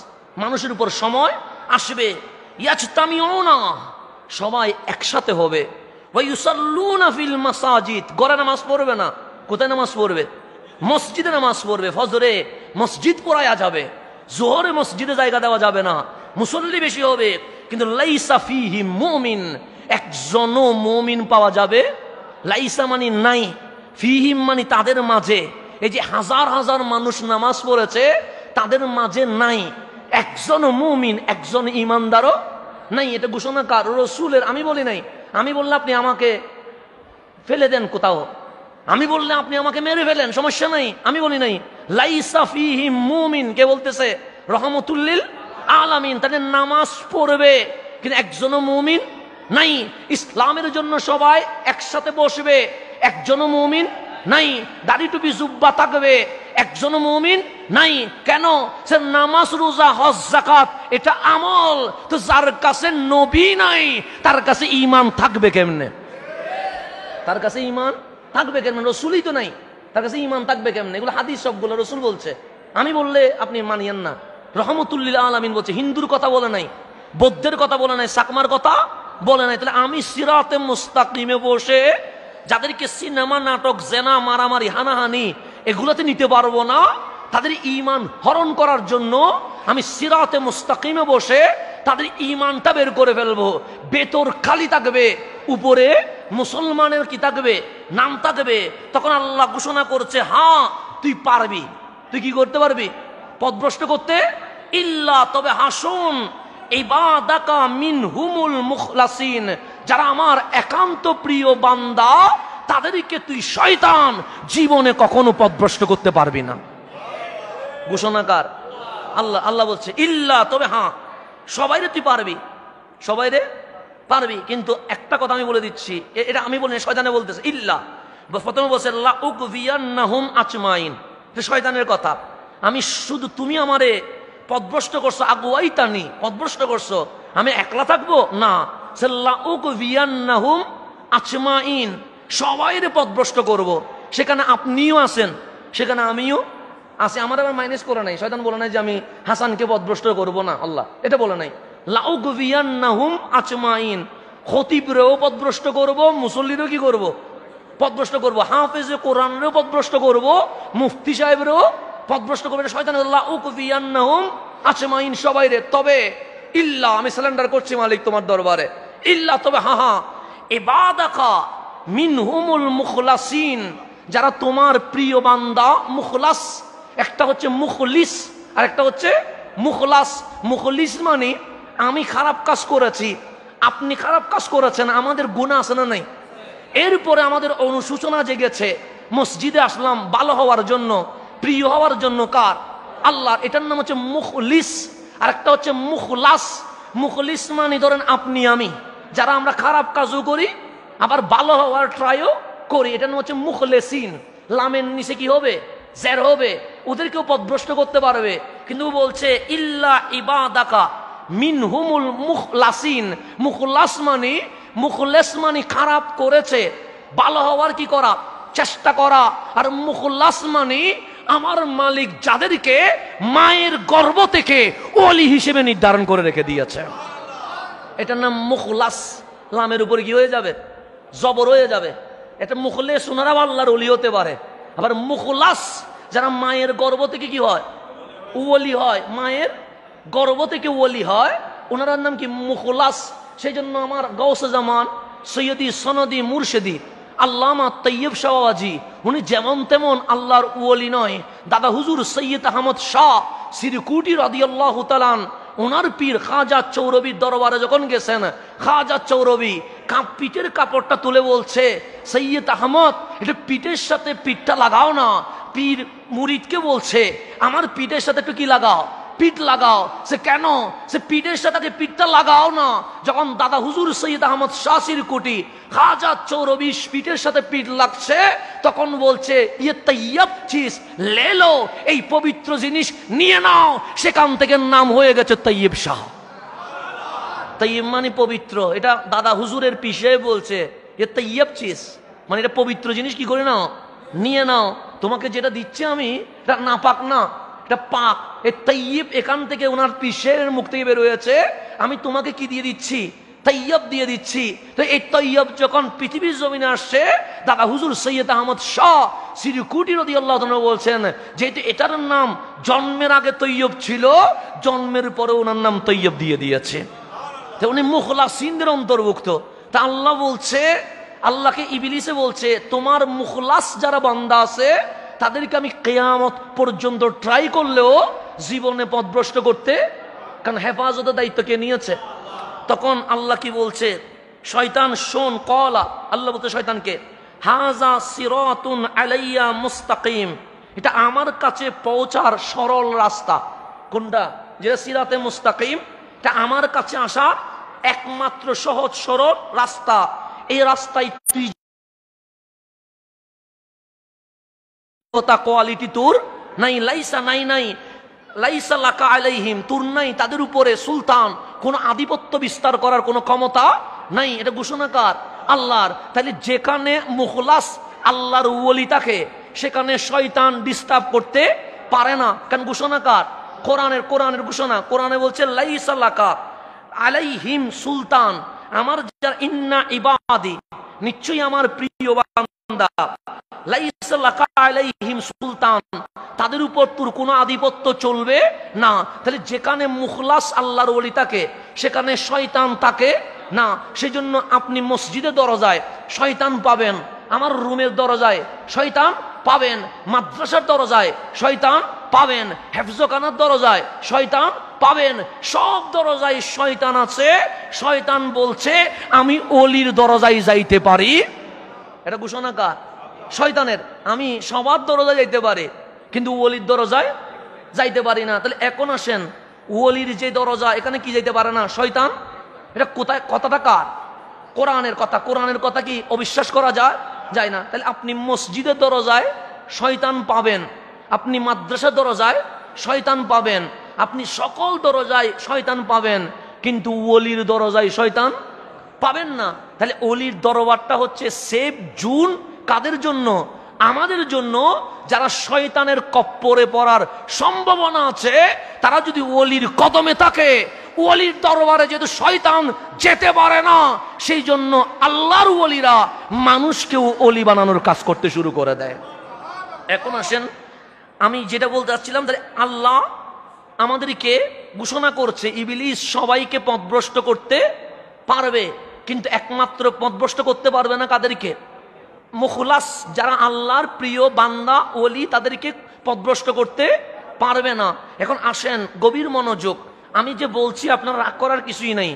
মানুষের উপর সময় আসবে, ইয়াজতামিউনা, সবাই একসাথে হবে, ওয়া ইউসাল্লুনা ফিল মাসাজিদ, ঘরে নামাজ পড়বে না, কোথায় নামাজ পড়বে? মসজিদে নামাজ পড়বে। ফজরে মসজিদ পড়ায়া যাবে, জোহরে মসজিদে জায়গা দেওয়া যাবে না, মুসল্লি বেশি হবে, কিন্তু লাইসা ফীহিম মুমিন, একজনও মুমিন পাওয়া যাবে। লাইসা মানে নাই, ফীহিম মানে তাদের মাঝে। এই যে হাজার হাজার মানুষ নামাজ পড়েছে, তাদের মাঝে নাই একজন মুমিন, একজন ইমানদারও নাই। এটা ঘোষণা কার? রসুলের। আমি বলি নাই। আমি বললে আপনি আমাকে ফেলে দেন কোথাও, আমি বললে আপনি আমাকে মেরে ফেলেন, সমস্যা নাই, আমি বলি নাই। লাইসা ফীহিম মুমিন, কে বলতেছে? রহমতুল লিল আলামিন। তাদের নামাজ পড়বে কিন্তু একজনও মুমিন নাই। ইসলামের জন্য সবাই একসাথে বসবে, একজনও মুমিন নাই। দাড়ি টুপি জুব্বা থাকবে, একজনও মুমিন নাই। কেন? সে নামাজ রোজা হজ যাকাত এটা আমল। তো যার কাছে নবী নাই তার কাছে ঈমান থাকবে কেমনে? তার কাছে ঈমান থাকবে কেমনে? রসুলই তো নাই, তার কাছে ঈমান থাকবে কেমনে? এগুলো হাদিস, সবগুলো রসুল বলছে, আমি বললে আপনি মানিয়েন না। রহমতুল লিল আলামিন বলছে, হিন্দুর কথা বলে নাই, বৌদ্ধের কথা বলে নাই, সাকমার কথা বলে নাই। তাহলে আমি সিরাতে মুস্তাকিমে বসে যাদেরকে সিনেমা নাটক জেনা মারামারি হানাহানি এগুলোতে নিতে পারবো না, তাদের ঈমান হরণ করার জন্য আমি সিরাতে মুস্তাকিমে বসে তাদের ঈমানটা বের করে ফেলবো। ভেতর খালি থাকবে, উপরে মুসলমানের কি থাকবে? নাম থাকবে। তখন আল্লাহ ঘোষণা করছে, হ্যাঁ তুই পারবি। তুই কি করতে পারবি? পথভ্রষ্ট করতে। ইল্লা, তবে হাসুন, ইবাদাকা মিনহুমুল মুখলাসিন, যারা আমার একান্ত প্রিয় বান্দা তাদেরকে তুই শয়তান জীবনে কখনো পথভ্রষ্ট করতে পারবি না। ঘোষণাকার আল্লাহ। আল্লাহ বলছে ইল্লা, তবে হ্যাঁ সবাইরে তুই পারবি। সবাই রে পারবি। কিন্তু একটা কথা আমি বলে দিচ্ছি, এটা আমি বলি, শয়তানে বলতেছে, ইল্লা প্রথমে বলছে লা উকভিয়ান্নাহুম আজমাইন, এটা শয়তানের কথা। আমি শুধু, তুমি আমারে পথভ্রষ্ট করছো, আগুয়াইতানি, পথভ্রষ্ট করছো, আমি একলা থাকবো না, সে লা উকভিয়ান্নাহুম আজমাইন, সবাইরে পথভ্রষ্ট করব। সেখানে আপনিও আছেন, সেখানে আমিও আছি। আমার আবার মাইনাস করে নাই, শয়তান বলে নাই যে আমি হাসানকে পথভ্রষ্ট করব না, আল্লাহ এটা বলে নাই। লাউগভিয়ান্নাহুম আজমাইন, খতিবরেও পথভ্রষ্ট করব, মুসল্লিরও কি করব, পথভ্রষ্ট করব, হাফেজে কোরআনেরও পথভ্রষ্ট করব, মুফতি সাহেবেরও পথভ্রষ্ট করবো। শয়তান লাউগভিয়ান্নাহুম আজমাইন, সবাইরে। তবে ইল্লা, আমি সারেন্ডার করছি মালিক তোমার দরবারে, ইল্লা তবে ইবাদাকা মিনহুমুল মুখলাসিন, যারা তোমার প্রিয় বান্দা, মুখলাস, একটা হচ্ছে মুখলিস আর একটা হচ্ছে মুখলাস। মুখলিস মানে আমি খারাপ কাজ করেছি, আপনি খারাপ কাজ করেছেন, আমাদের গুনাহ আছে না নাই, এরপরে আমাদের অনুশোচনা জেগেছে, মসজিদে আসলাম ভালো হওয়ার জন্য, প্রিয় হওয়ার জন্য, কার? আল্লাহ। এটার নাম হচ্ছে মুখলিস। আর একটা হচ্ছে মুখলাস। মুখলিস মানে ধরেন আপনি আমি, যারা আমরা খারাপ কাজও করি আবার ভালো হওয়ার ট্রাইও করি, এটার নাম হচ্ছে মুখলেসিন। লামের নিচে কি হবে? জের হবে। ওদেরকেও পথভ্রষ্ট করতে পারবে। কিন্তু বলছে ইল্লা ইবাদাকা মিনহুমুল মুখলাসিন। মুখলাস মানে, মুখলেস মানে খারাপ করেছে, ভালো হওয়ার কি করা, চেষ্টা করা। আর মুখলাস মানে আমার মালিক যাদেরকে মায়ের গর্ভ থেকে ওলি হিসেবে নির্ধারণ করে রেখে দিয়েছে, এটার নাম মুখলাস। লামের উপরে কি হয়ে যাবে? জবর হয়ে যাবে। এটা মুখলেস, ওনারা আল্লাহর ওলি হতে পারে। আবার মুখলাস যারা মায়ের গর্ভ থেকে কি হয়, ওলি হয়, মায়ের গর্ভ থেকে ওলি হয়, ওনার নাম কি? মুখলাস। সেই জন্য আমার গাউসে জামান সৈয়দি সনদি মুর্শিদি আল্লামা তৈয়ব শাহওয়াজি, উনি যেমন তেমন আল্লাহর ওলি নয়। দাদা হুজুর সৈয়দ আহমদ শাহ সিরকুটি রাদিয়াল্লাহু তাআলা, ওনার পীর খাজা চৌরবির দরবারে যখন গেছেন, খাজা চৌরবি পিঠের কাপড়টা তুলে বলছে, সৈয়দ আহমদ এটা পিঠের সাথে পিঠটা লাগাও না। পীর মুরিদকে বলছে আমার পিঠের সাথে একটু কি লাগাও, পিঠ লাগাও। সে কেন? সে পিঠের সাথে পিঠটা লাগাও না। যখন দাদা হুজুর সৈয়দ আহমদ শাহ সিরকুটি খাজা চৌরবি পিঠের সাথে পিঠ লাগছে, তখন বলছে ইয়ে তৈয়ব চিজ লে লো, এই পবিত্র জিনিস নিয়ে নাও। সেখান থেকে নাম হয়ে গেছে তৈয়ব শাহ। তৈয়ব মানে পবিত্র। এটা দাদা হুজুরের পিছে বলছে ইয়ে তৈয়ব চিজ মানে এটা পবিত্র জিনিস, কি করে নাও, নিয়ে নাও। তোমাকে যেটা দিচ্ছে আমি, এটা নাপাক না, এটা পাক। এই তৈয়ব এখান থেকে ওনার পিসের মুখ থেকে বের হয়েছে, আমি তোমাকে কি দিয়ে দিচ্ছি? তৈয়ব দিয়ে দিচ্ছি। তো এই তৈয়ব যখন পৃথিবীর জমিনে আসছে, দাদা হুজুর সৈয়দ আহমদ শাহ সিরকুটি রাদিয়াল্লাহু তাআলা বলছেন, যেহেতু এটার নাম জন্মের আগে তৈয়ব ছিল, জন্মের পরে ওনার নাম তৈয়ব দিয়ে দিয়েছে। তো উনি মুখলাসিনদের অন্তর্ভুক্ত। তা আল্লাহ বলছে, আল্লাহকে ইবলিসে বলছে, তোমার মুখলাস যারা বান্দা আছে তাদেরকে আমি কিয়ামত পর্যন্ত ট্রাই করলেও জীবনে পথভ্রষ্ট করতে, কারণ হেফাজতের দায়িত্ব কে নিয়েছে? তখন আল্লাহ কি বলছে, শয়তান শোন, কলা, আল্লাহ বলতে শয়তানকে, হাজা সিরাতুন আলাইয়া মুস্তাকিম, এটা আমার কাছে পৌঁছার সরল রাস্তা। কোনটা? যেটা সিরাতে মুস্তাকিম, এটা আমার কাছে আসার একমাত্র সহজ সরল রাস্তা। এই রাস্তায় তুই কোয়ালিটি তোর নাই, লাইসা নাই নাই লাইসা লাকা আলাইহিম, তোর নাই তাদের উপরে সুলতান, কোন আধিপত্য বিস্তার করার কোনো ক্ষমতা নাই। এটা ঘোষণাকার আল্লাহর। তাহলে যেখানে মুখলাস আল্লাহর ওলি থাকে সেখানে শয়তান ডিস্টার্ব করতে পারে না, কারণ ঘোষণাকার কোরআনের ঘোষণা। কোরআনে বলছে লাইসা লাকা আলাইহিম সুলতান, আমার যারা ইন্না ইবাদি, নিশ্চয়ই আমার প্রিয় বান্দা, লাইসা লাকা আলাইহিম সুলতান, তাদের উপর তোর কোনো আধিপত্য চলবে না। তাহলে যেখানে মুখলাস আল্লাহর ওলি থাকে সেখানে শয়তান থাকে না। সেজন্য আপনি মসজিদের দরজায় শয়তান পাবেন, আমার রুমের দরজায় শয়তান পাবেন, মাদ্রাসার দরজায় শয়তান পাবেন, হেফজখানার দরজায় শয়তান পাবেন, সব দরজায় শয়তান আছে। শয়তান বলছে আমি ওলির দরজায় যাইতে পারি, এটা ঘোষণাকার শয়তানের। আমি সবার দরজায় যাইতে পারি কিন্তু ওলির দরজায় যাইতে পারি না। তাহলে এখন আসেন, ওলির যে দরজা, এখানে কি যাইতে পারে না? শয়তান এটা কোথায়? কথাটা কার? কোরআনের কথা। কোরআনের কথা কি অবিশ্বাস করা যায়? যায় না। তাহলে আপনি মসজিদের দরজায় শয়তান পাবেন, আপনি মাদ্রাসার দরজায় শয়তান পাবেন, আপনি সকল দরজায় শয়তান পাবেন, কিন্তু ওলির দরজায় শয়তান পাবেন না। তাহলে ওলির দরবারটা হচ্ছে সেফ জোন। কাদের জন্য? আমাদের জন্য। যারা শয়তানের কপ্পরে পড়ার সম্ভাবনা আছে, তারা যদি ওলির কদমে থাকে, ওলির দরবারে যেহেতু শয়তান যেতে পারে না, সেই জন্য আল্লাহর ওলিরা মানুষকেও ওলি বানানোর কাজ করতে শুরু করে দেয়। এখন আসেন, আমি যেটা বলতে চাচ্ছিলাম, তাহলে আল্লাহ আমাদেরকে ঘোষণা করছে ইবলিস সবাইকে পথভ্রষ্ট করতে পারবে, কিন্তু একমাত্র পথভ্রষ্ট করতে পারবে না কাদেরকে? মুখলাস, যারা আল্লাহর প্রিয় বান্দা ওলি, তাদেরকে পথভ্রষ্ট করতে পারবে না। এখন আসেন, গভীর মনোযোগ। আমি যে বলছি আপনারা রাগ করার কিছুই নাই।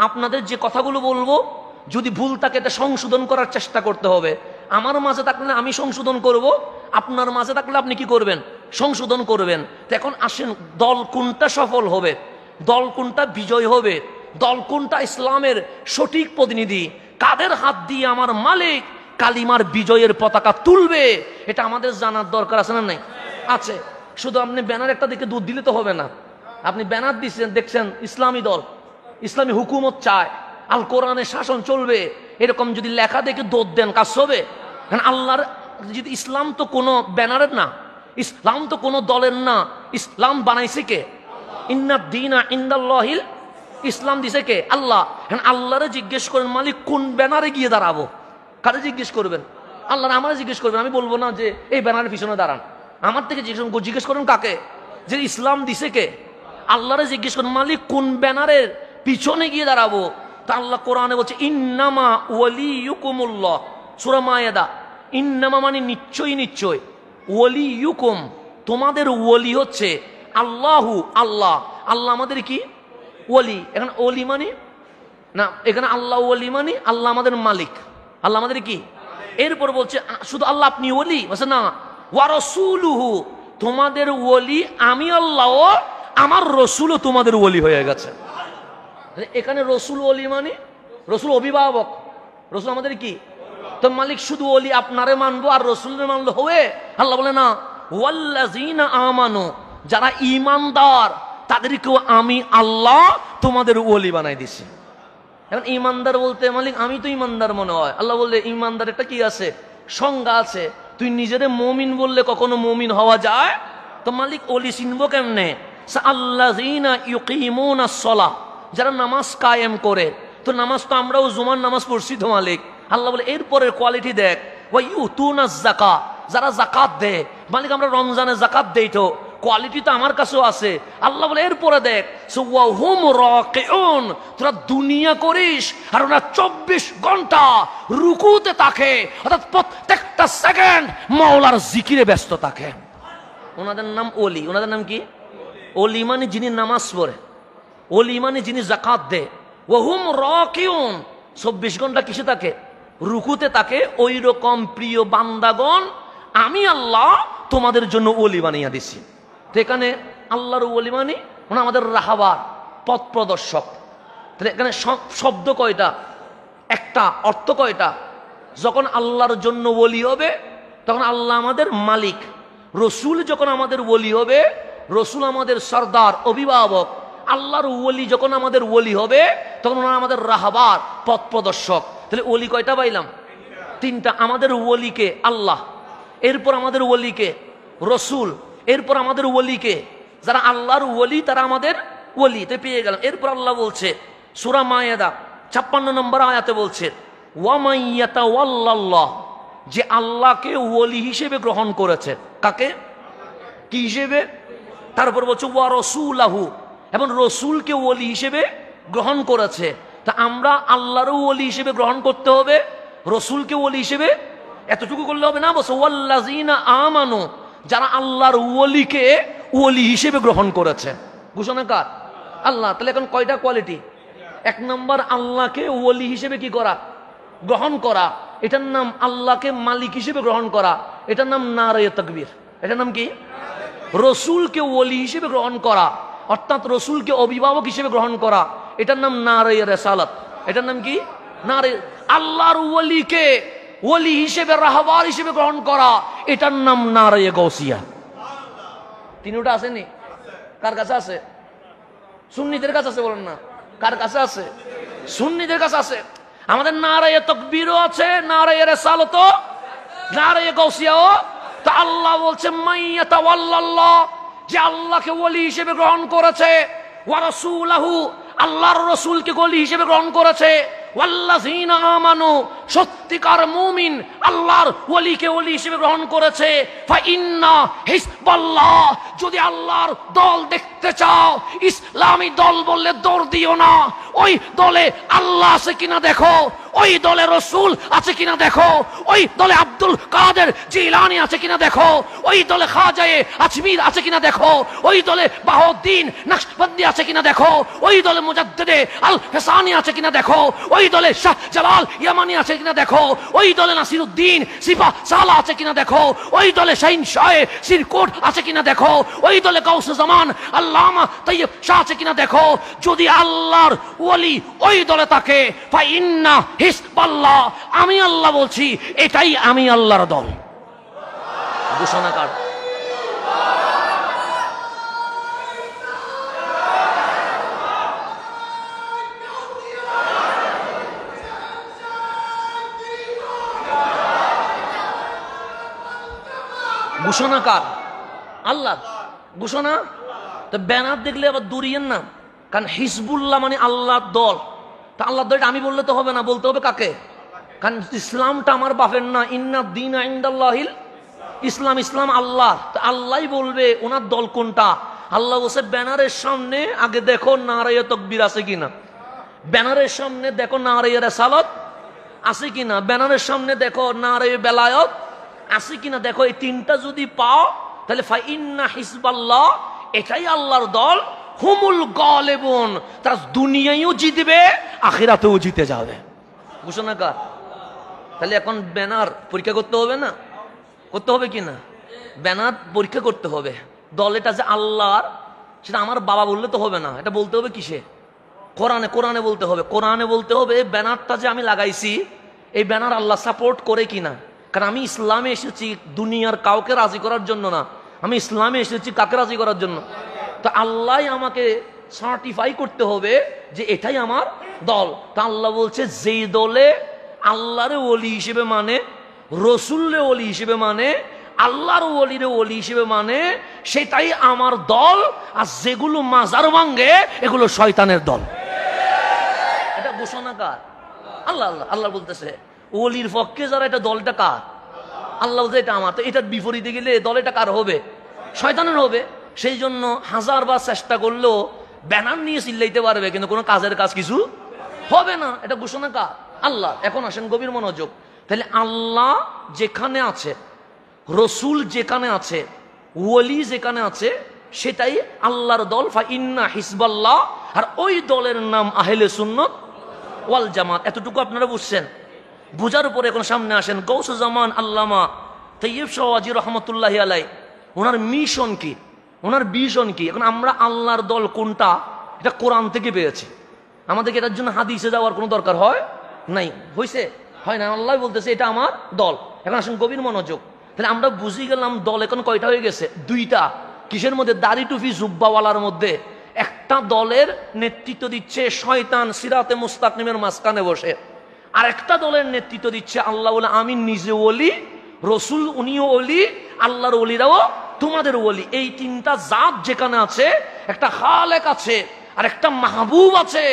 আপনাদের যে কথাগুলো বলবো, যদি ভুল থাকে এটা সংশোধন করার চেষ্টা করতে হবে। আমার মাঝে থাকলে আমি সংশোধন করব, আপনার মাঝে থাকলে আপনি কি করবেন? সংশোধন করবেন। তো এখন আসেন, দল কোনটা সফল হবে, দল কোনটা বিজয় হবে, দল কোনটা ইসলামের সঠিক প্রতিনিধি, কাদের হাত দিয়ে আমার মালিক কালিমার বিজয়ের পতাকা তুলবে, এটা আমাদের জানার দরকার আছে না নাই? আছে। শুধু আপনি ব্যানার একটা দিকে দুধ দিলে তো হবে না। আপনি ব্যানার দিচ্ছেন, দেখছেন ইসলামী দল, ইসলামী হুকুমত চায়, আল কোরআনের শাসন চলবে, এরকম যদি লেখা দেখে দৌড় দেন, কাজ হবে? কারণ আল্লাহর যদি, ইসলাম তো কোনো ব্যানারের না, ইসলাম তো কোনো দলের না, ইসলাম বানাইছে কে? ইন্না দীনা ইনদাল্লাহিল ইসলাম দিছে কে? আল্লাহ। আল্লাহরে জিজ্ঞেস করেন মালিক কোন ব্যানারে গিয়ে দাঁড়াবো? কারে জিজ্ঞেস করবেন? আল্লাহ আমারে জিজ্ঞেস করবেন। আমি বলবো না যে এই ব্যানারের পিছনে দাঁড়ান, আমার থেকে জিজ্ঞেস করেন কাকে? যে ইসলাম দিছে কে? আল্লাহরে জিজ্ঞেস করেন মালিক কোন ব্যানারের পিছনে গিয়ে দাঁড়াবো? তা আল্লাহ কোরআনে বলছে ইন্নামা ওয়ালিয়ুকুমুল্লাহ, সূরা মায়েদা। ইন্নামা মানে নিশ্চয়ই, নিশ্চয়। ওয়ালিয়ুকুম, তোমাদের ওলি হচ্ছে আল্লাহু, আল্লাহ। আল্লাহ আমাদের কি? ওলি। এখানে ওলি মানে না, এখানে আল্লাহ ওলি মানে আল্লাহ আমাদের মালিক, আল্লাহ আমাদের কি? এরপর বলছে শুধু আল্লাহ আপনি ওলি? বলছে না, ওয়া রাসূলুহু, তোমাদের ওলি আমি আল্লাহ, আমার রসুলও তোমাদের ওলি হয়ে গেছে। এখানে রসুল ওলি মানে রসুল অভিভাবক, রসুল আমাদের কি? তো মালিক শুধু ওলি আপনারে মানবো আর রসুলের মানলো হবে? আল্লাহ বলে না, ওয়াল্লাযীনা আমানু, যারা ঈমানদার তাদেরকেও আমি আল্লাহ তোমাদের ওলি বানাই দিছি। এখন ঈমানদার বলতে মালিক আমি তো ঈমানদার মনে হয়। আল্লাহ বললে ঈমানদার এটা কি আছে? সংজ্ঞা আছে। তুই নিজেরে মুমিন বললে কখনো মুমিন হওয়া যায়? তো মালিক ওলি চিনবো কেমনে? আল্লাযীনা ইউকিমুনাস সালাহ, যারা নামাজ কায়েম করে। তো নামাজ তো আমরাও জুমার নামাজ পড়ছি তো মালিক। আল্লাহ বলে এরপরের কোয়ালিটি দেখ, ওয়া ইউতুনাজ যাকাত, যারা যাকাত দেয়। মালিক আমরা রমজানে যাকাত দেই, তো কোয়ালিটি তো আমার কাছেও আছে। আল্লাহ বলে এরপরে দেখ, ওয়া হুম রাকিউন, তোরা দুনিয়া করিস আর ওরা 24 ঘন্টা রুকুতে থাকে, অর্থাৎ প্রত্যেকটা সেকেন্ড মাওলার জিকিরে ব্যস্ত থাকে। ওনাদের নাম ওলি। ওনাদের নাম কি? ওলি মানে যিনি নামাজ পড়ে, ওলি মানে যিনি যাকাত দেয়। ওয়া হুম রাকিউন, 24 ঘন্টা কিসে থাকে? রুকুতে থাকে। ওই রকম প্রিয় বান্দাগণ আমি আল্লাহ তোমাদের জন্য ওলি বানিয়ে দিছি। তো এখানে আল্লাহর ওলি মানে আমাদের রাহাবার, পথ প্রদর্শক। তাহলে এখানে শব্দ কয়টা? একটা। অর্থ কয়টা? যখন আল্লাহর জন্য ওলি হবে তখন আল্লাহ আমাদের মালিক। রসুল যখন আমাদের ওলি হবে, রসুল আমাদের সর্দার, অভিভাবক। আল্লাহর ওলি যখন আমাদের ওলি হবে তখন ওনারা আমাদের রাহাবার, পথ প্রদর্শক। তাহলে ওলি কয়টা পাইলাম? তিনটা। আমাদের ওলিকে আল্লাহ, এরপর আমাদের ওলিকে রসুল, এরপর আমাদের ওলিকে যারা আল্লাহর ওলি তারা আমাদের ওলি। তো পেয়ে গেলাম। এরপর আল্লাহ বলছে সূরা মায়েদা 56 নম্বর আয়াতে বলছে ওয়া মান ইয়াতাওয়াল্লাল্লাহ, যে আল্লাহকে ওলি হিসেবে গ্রহণ করেছে। কাকে? কি হিসেবে? তারপর বলছে ওয়া রাসূলাহু, এবং রসুলকে ওলি হিসেবে গ্রহণ করেছে। তা আমরা আল্লাহরও ওলি হিসেবে গ্রহণ করতে হবে, রসুলকে ওলি হিসেবে এতটুকু করলে হবে না। বলছে ওয়াল্লাযীনা আমানু, যারা আল্লাহর ওলিকে ওলি হিসেবে গ্রহণ করেছে। ঘোষণা কার? আল্লাহ। তাহলে এখন কয়টা কোয়ালিটি? এক নম্বর আল্লাহকে ওলি হিসেবে কি করা? গ্রহণ করা। এটার নাম আল্লাহকে মালিক হিসেবে গ্রহণ করা, এটার নাম নারায়ে তাকবীর। এটার নাম কি? রসুলকে ওলি হিসেবে গ্রহণ করা, অর্থাৎ রসুলকে অভিভাবক হিসেবে গ্রহণ করা, এটার নাম নারে রিসালাত। এটার নাম কি? নারে। আল্লাহর ওলিকে ওলি হিসেবে, রাহবার হিসেবে গ্রহণ করা, এটার নাম নারে গাউসিয়া। তিনটা আসেনি? কার কাছে আছে? সুন্নিদের কাছে আছে, বলেন না। কার কাছে আছে? সুন্নিদের কাছে আছে। আমাদের নারে তাকবীরও আছে, নারে রিসালাতও, নারে গাউসিয়াও। তা আল্লাহ বলছে মাইয়াতাওয়াল্লাল্লাহ, যে আল্লাহকে ওলি হিসেবে গ্রহণ করেছে, ওয়া রাসূলাহু, আল্লাহর রাসূলকে ওলি হিসেবে গ্রহণ করেছে, ওয়াল্লাযীনা আমানু, সত্যিকার মুমিন আল্লাহর ওলিকে ওলি হিসেবে গ্রহণ করেছে। ফা ইন্না হিজবাল্লাহ, যদি আল্লাহর দল দেখতে চাও, ইসলামী দল বললে দৌড় দিও না, ওই দলে আল্লাহ আছে কিনা দেখো, ওই দলে রসুল আছে কিনা দেখো, ওই দলে আব্দুল কাদের জিলানী আছে কিনা দেখো, ওই দলে খাজায়ে আজমির আছে কিনা দেখো, ওই দলে বাহাউদ্দিন নকশবন্দি আছে কিনা দেখো, ওই দলে মুজাদ্দিদে আল ফেসানি আছে কিনা দেখো, ওই দলে শাহ জালাল ইয়ামানি আছে কিনা দেখো, ওই দলে নাসিরউদ্দিন সিফা সালা আছে কিনা দেখো, ওই দলে শাহিন শাহে সিরকোট আছে কিনা দেখো, ওই দলে গাউসুজ জামান আল্লামা তাইয়্যিব শাহ আছে কিনা দেখো। যদি আল্লাহর ওলি ওই দলে থাকে, ফা ইন্না হিজবাল্লাহ, আমি আল্লাহ বলছি এটাই আমি আল্লাহর দল। ঘোষণাকার। ঘোষণাকার আল্লাহ। ঘোষণা তো ব্যানার দেখলে আবার দৌড়িয়েন না, কারণ হিজবুল্লাহ মানে আল্লাহর দল। তা আল্লাহর দল আমি বললে তো হবে না, বলতে হবে কাকে? কারণ ইসলামটা আমার বাপের না, ইন্না দীনা ইনদাল্লাহিল ইসলাম, ইসলাম আল্লাহ। তা আল্লাহই বলবে ওনার দল কোনটা। আল্লাহ বলছে ব্যানারের সামনে আগে দেখো নারে তাকবীর আছে কিনা, ব্যানারের সামনে দেখো নারে রিসালাত আছে কিনা, ব্যানারের সামনে দেখো নারে বেলায়ত আছে কিনা দেখো। এই তিনটা যদি পাও তাহলে ফা ইন্না হিজবাল্লাহ, এটাই আল্লাহর দল। হুমুল গালিবুন, তারা দুনিয়ায়ও জিতবে, আখিরাতেও জিতে যাবে। ঘোষণাকার। তাহলে এখন ব্যানার পরীক্ষা করতে হবে না? করতে হবে কি না? ব্যানার পরীক্ষা করতে হবে। দল এটা যে আল্লাহর, সেটা আমার বাবা বললে তো হবে না, এটা বলতে হবে কিসে? কোরআনে। কোরআনে বলতে হবে। কোরআনে বলতে হবে ব্যানারটা যে আমি লাগাইছি, এই ব্যানার আল্লাহ সাপোর্ট করে কিনা। কারণ আমি ইসলামে এসেছি দুনিয়ার কাউকে রাজি করার জন্য না, আমি ইসলামে এসেছি কাকে রাজি করার জন্য? তো আল্লাহ আমাকে সার্টিফাই করতে হবে যে এটাই আমার দল। তা আল্লাহ বলছে যেই দলে আল্লাহরে ওলি হিসেবে মানে, রসুলরে ওলি হিসেবে মানে, আল্লাহর ওলিরে ওলি হিসেবে মানে, সেটাই আমার দল। আর যেগুলো মাজার ভাঙ্গে এগুলো শয়তানের দল। এটা ঘোষণাকার আল্লাহ। আল্লাহ আল্লাহ বলতেছে ওলির পক্ষে যারা, এটা দলটা কার? আল্লাহ বলছে এটা আমার। তো এটার বিপরীতে গেলে দল এটা কার হবে? শয়তানের হবে। সেই জন্য হাজারবার চেষ্টা করলেও ব্যানার নিয়ে চিল্লাইতে পারবে, কিন্তু কোনো কাজের কাজ কিছু হবে না। এটা ঘোষণাকার আল্লাহ। এখন আসেন গভীর মনোযোগ। তাহলে আল্লাহ যেখানে আছে, রসুল যেখানে আছে, ওলি যেখানে আছে, সেটাই আল্লাহর দল। ফা ইন্না হিজবাল্লাহ, আর ওই দলের নাম আহলে সুন্নাত ওয়াল জামাত। এতটুকু আপনারা বুঝছেন? বুঝার উপরে এখন সামনে আসেন গাউসুজ জামান আল্লামা তাইয়্যিব শাহওয়াজি রহমতুল্লাহি আলাইহি, ওনার মিশন কি, ওনার ভিশন কি। এখন আমরা আল্লাহর দল কোনটা, এটা কোরআন থেকে পেয়েছি। আমাদেরকে এটার জন্য হাদিসে যাওয়ার কোনো দরকার হয় নাই। হয়েছে? হয় না। আল্লাহ বলতেছে এটা আমার দল। এখন আসেন গভীর মনোযোগ। তাহলে আমরা বুঝি গেলাম দল এখন কয়টা হয়ে গেছে? দুইটা। কিসের মধ্যে? দাড়ি টুপি জুব্বাওয়ালার মধ্যে। একটা দলের নেতৃত্ব দিচ্ছে শয়তান সিরাতে মুস্তাকিমের মাঝখানে বসে, আর একটা দলের নেতৃত্ব দিচ্ছে আল্লাহ বলে আমি নিজে ওলি, রসুল উনিও ওলি, আল্লাহর ওলিরাও তোমাদের ওলি। এই তিনটা জাত যেখানে আছে, একটা খালেক আছে, আর একটা মাহবুব আছে,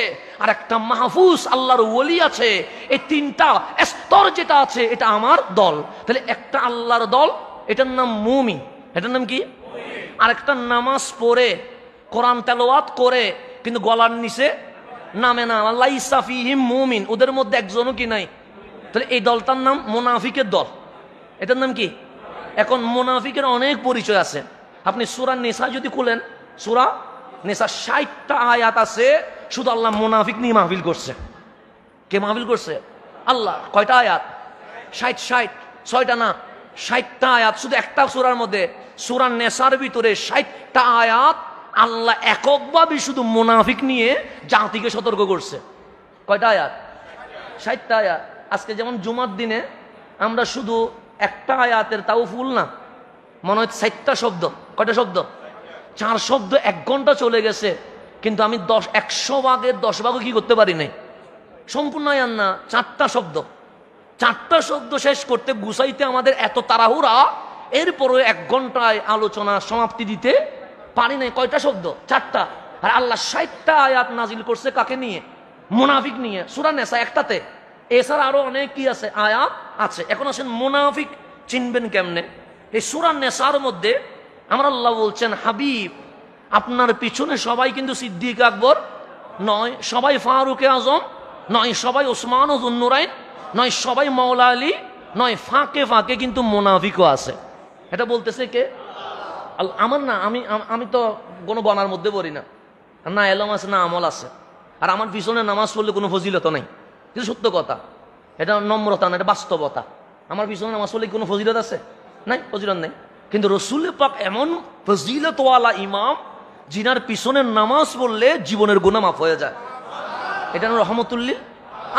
আর একটা মাহফুজ আল্লাহর ওলি আছে। এই তিনটা স্তর যেটা আছে, এটা আমার দল। তাহলে একটা আল্লাহর দল, এটার নাম মুমিন। এটার নাম কি? আর একটা নামাজ পড়ে, কোরআন তেলাওয়াত করে, কিন্তু গলার নিচে নামে না, লাইসা ফিহিম মুমিন, ওদের মধ্যে একজনও কি নাই। তাহলে এই দলটার নাম মুনাফিকের দল। এটার নাম কি? এখন মুনাফিকের অনেক পরিচয় আছে। আপনি সূরা নিসা যদি খুলেন, সূরা নিসা 60টা আয়াত আছে, শুধু আল্লাহ মুনাফিক নিয়ে মাহফিল করছে। কে মাহফিল করছে? আল্লাহ। কয়টা আয়াত? 60 6টা না, 60টা আয়াত শুধু একটা সূরার মধ্যে। সূরা নিসার ভিতরে 60টা আয়াত আল্লাহ এককভাবে শুধু মুনাফিক নিয়ে জাতিকে সতর্ক করছে। কয়টা আয়াত? 60টা আয়াত। আজকে যেমন জুমার দিনে আমরা শুধু একটা আয়াতের, তাও ফুল না, মনে হয় 60টা শব্দ। কয়টা শব্দ? 4 শব্দ 1 ঘন্টা চলে গেছে, কিন্তু আমি 100 ভাগের 10 ভাগও কি করতে পারি নাই, সম্পূর্ণ আয়াত না, 4টা শব্দ। 4টা শব্দ শেষ করতে গুছাইতে আমাদের এত তাড়াহুড়া, এরপরে 1 ঘন্টায় আলোচনা সমাপ্তি দিতে পারি নাই। কয়টা শব্দ? 4টা। আর আল্লাহ 60টা আয়াত নাজিল করছে কাকে নিয়ে? মুনাফিক নিয়ে। সূরা নিসা একটাতে, এছাড়া আরো অনেক কি আছে, আয়াত আছে। এখন আসেন মুনাফিক চিনবেন কেমনে? এই সূরা নিসার মধ্যে আমার আল্লাহ বলছেন, হাবিব আপনার পিছনে সবাই কিন্তু সিদ্দিক আকবর নয়, সবাই ফারুক আজম নয়, সবাই ওসমান ও যুন্নুরাইন নয়, সবাই মাওলা আলী নয়, ফাঁকে ফাঁকে কিন্তু মুনাফিকও আছে। এটা বলতেছে কে? আমার না, আমি তো কোনো বনার মধ্যে পড়ি না, না এলম আছে না আমল আছে। আর আমার পিছনে নামাজ পড়লে কোনো ফজিলত নাই, কিন্তু সত্য কথা, এটা নম্রতা না, এটা বাস্তবতা। আমার পিছনে নামাজ পড়লে কোনো ফজিলত আছে? নাই, ফজিলত নাই। কিন্তু রসুল পাক এমন ফজিলতওয়ালা ইমাম, জিনার পিছনে নামাজ পড়লে জীবনের গুনাহ মাফ হয়ে যায়। এটা রহমতুল্লিল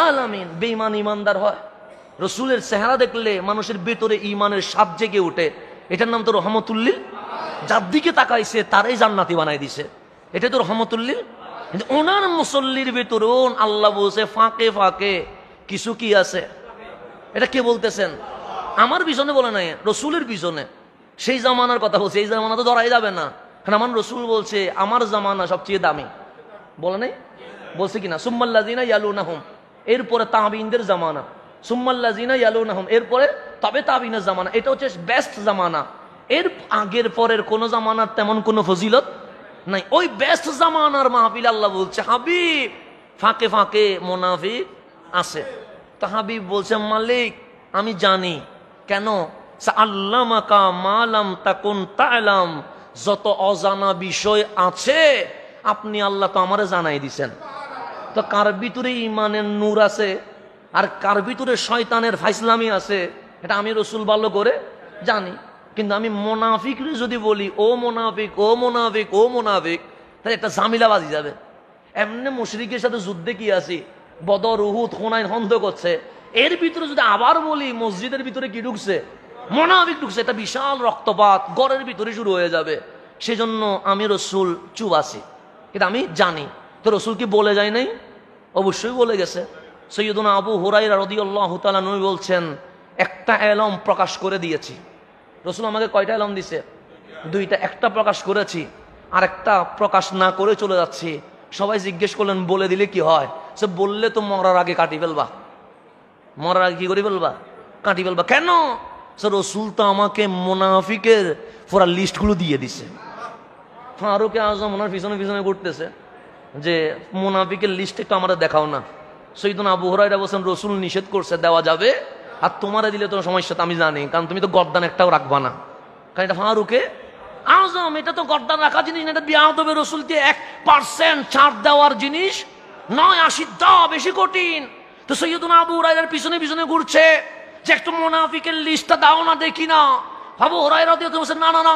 আলামিন। বেঈমান ইমানদার হয়, রসুলের চেহারা দেখলে মানুষের ভেতরে ইমানের স্বাদ জেগে ওঠে, এটার নাম তো রহমতুল্লিল। যার দিকে তাকাইছে তারাই জান্নাতি বানাই দিছে, এটা তো রহমতুল্লিল। কিন্তু ওনার মুসল্লির ভেতরে আল্লাহ বলছে ফাঁকে ফাঁকে কিছু কি আছে। এটা কে বলতেছেন? আমার পিছনে বলে নাই, রসুলের পিছনে। সেই জামানার কথা বলছে, এই জামানা তো ধরাই যাবে না, কারণ আমার রসুল বলছে আমার জামানা সবচেয়ে দামি। বলে নাই? বলছে কিনা? সুম্মাল্লাযিনা ইয়ালুনাহুম, এরপরে তাবিঈনদের জামানা। সুম্মাল্লাযিনা ইয়ালুনাহুম, এরপরে তবে তাবিঈনের জামানা। এটা হচ্ছে বেস্ট জামানা। এর আগের পরের কোন জামানার তেমন কোনো ফজিলত নাই। ওই বেস্ট জামানার মাহফিল আল্লাহ বলছে হাবিব ফাঁকে ফাঁকে মুনাফিক আছে। তো হাবিব বলছে মালিক আমি জানি। কেন? আল্লামাকা মা লাম তাকুন তা'লাম, যত অজানা বিষয় আছে আপনি আল্লাহ তো আমারে জানাই দিছেন। তো কার ভিতরে ইমানের নূর আছে আর কার ভিতরে শয়তানের ফাইসলামি আছে, এটা আমি রসুল ভালো করে জানি। কিন্তু আমি মুনাফিকরে যদি বলি ও মুনাফিক ও মুনাফিক ও মুনাফিক, তাহলে একটা ঝামেলা বাজি যাবে। এমনি মুশরিকের সাথে যুদ্ধে কি আছি, বদর উহুদ হুনাইন হন্দ করছে, এর ভিতরে যদি আবার বলি মসজিদের ভিতরে কি ঢুকছে, মুনাফিক ঢুকছে, এটা বিশাল রক্তপাত ঘরের ভিতরে শুরু হয়ে যাবে। সেজন্য আমি রসুল চুপ আছি, কিন্তু আমি জানি। তো রসুল কি বলে যায় নাই? অবশ্যই বলে গেছে। সৈয়দনা আবু হুরায়রা রাদিয়াল্লাহু তাআলা নবী বলছেন, একটা এলম প্রকাশ করে দিয়েছি। রসুল আমাকে কয়টা এলম দিছে? 2টা। একটা প্রকাশ করেছি, আর একটা প্রকাশ না করে চলে যাচ্ছি। সবাই জিজ্ঞেস করলেন বলে দিলে কি হয়? সে বললে তো মরার আগে কাটি ফেলবা। মরার আগে কি করে ফেলবা? কাটি ফেলবা। কেন? সে রসুল তো আমাকে মুনাফিকের পুরা লিস্টগুলো দিয়ে দিছে। ফারুক আজম ওনার পিছনে পিছনে ঘুরতেছে যে মুনাফিকের লিস্ট একটু আমাদের দেখাও না। সৈয়দনা আবু হুরায়রা বলছেন রসুল নিষেধ করছে, দেওয়া যাবে, আর তোমারে দিলে তো সমস্যা তো আমি জানি, কারণ তুমি তো গর্দান একটাও রাখবা না। কারণ এটা ফারুকে আজম, এটা তো গর্দান রাখা জিনিস না, এটা বিয়াদবে রসুলকে 1% ছাড় দেওয়ার জিনিস নয়, 80 দাও, বেশি কঠিন। তো সৈয়দনা আবু হুরায়রার পিছনে পিছনে ঘুরছে যে একটু মুনাফিকের লিস্টটা দাও না, দেখি না। আবু হুরায়রা দিয়ে বলছে না না না,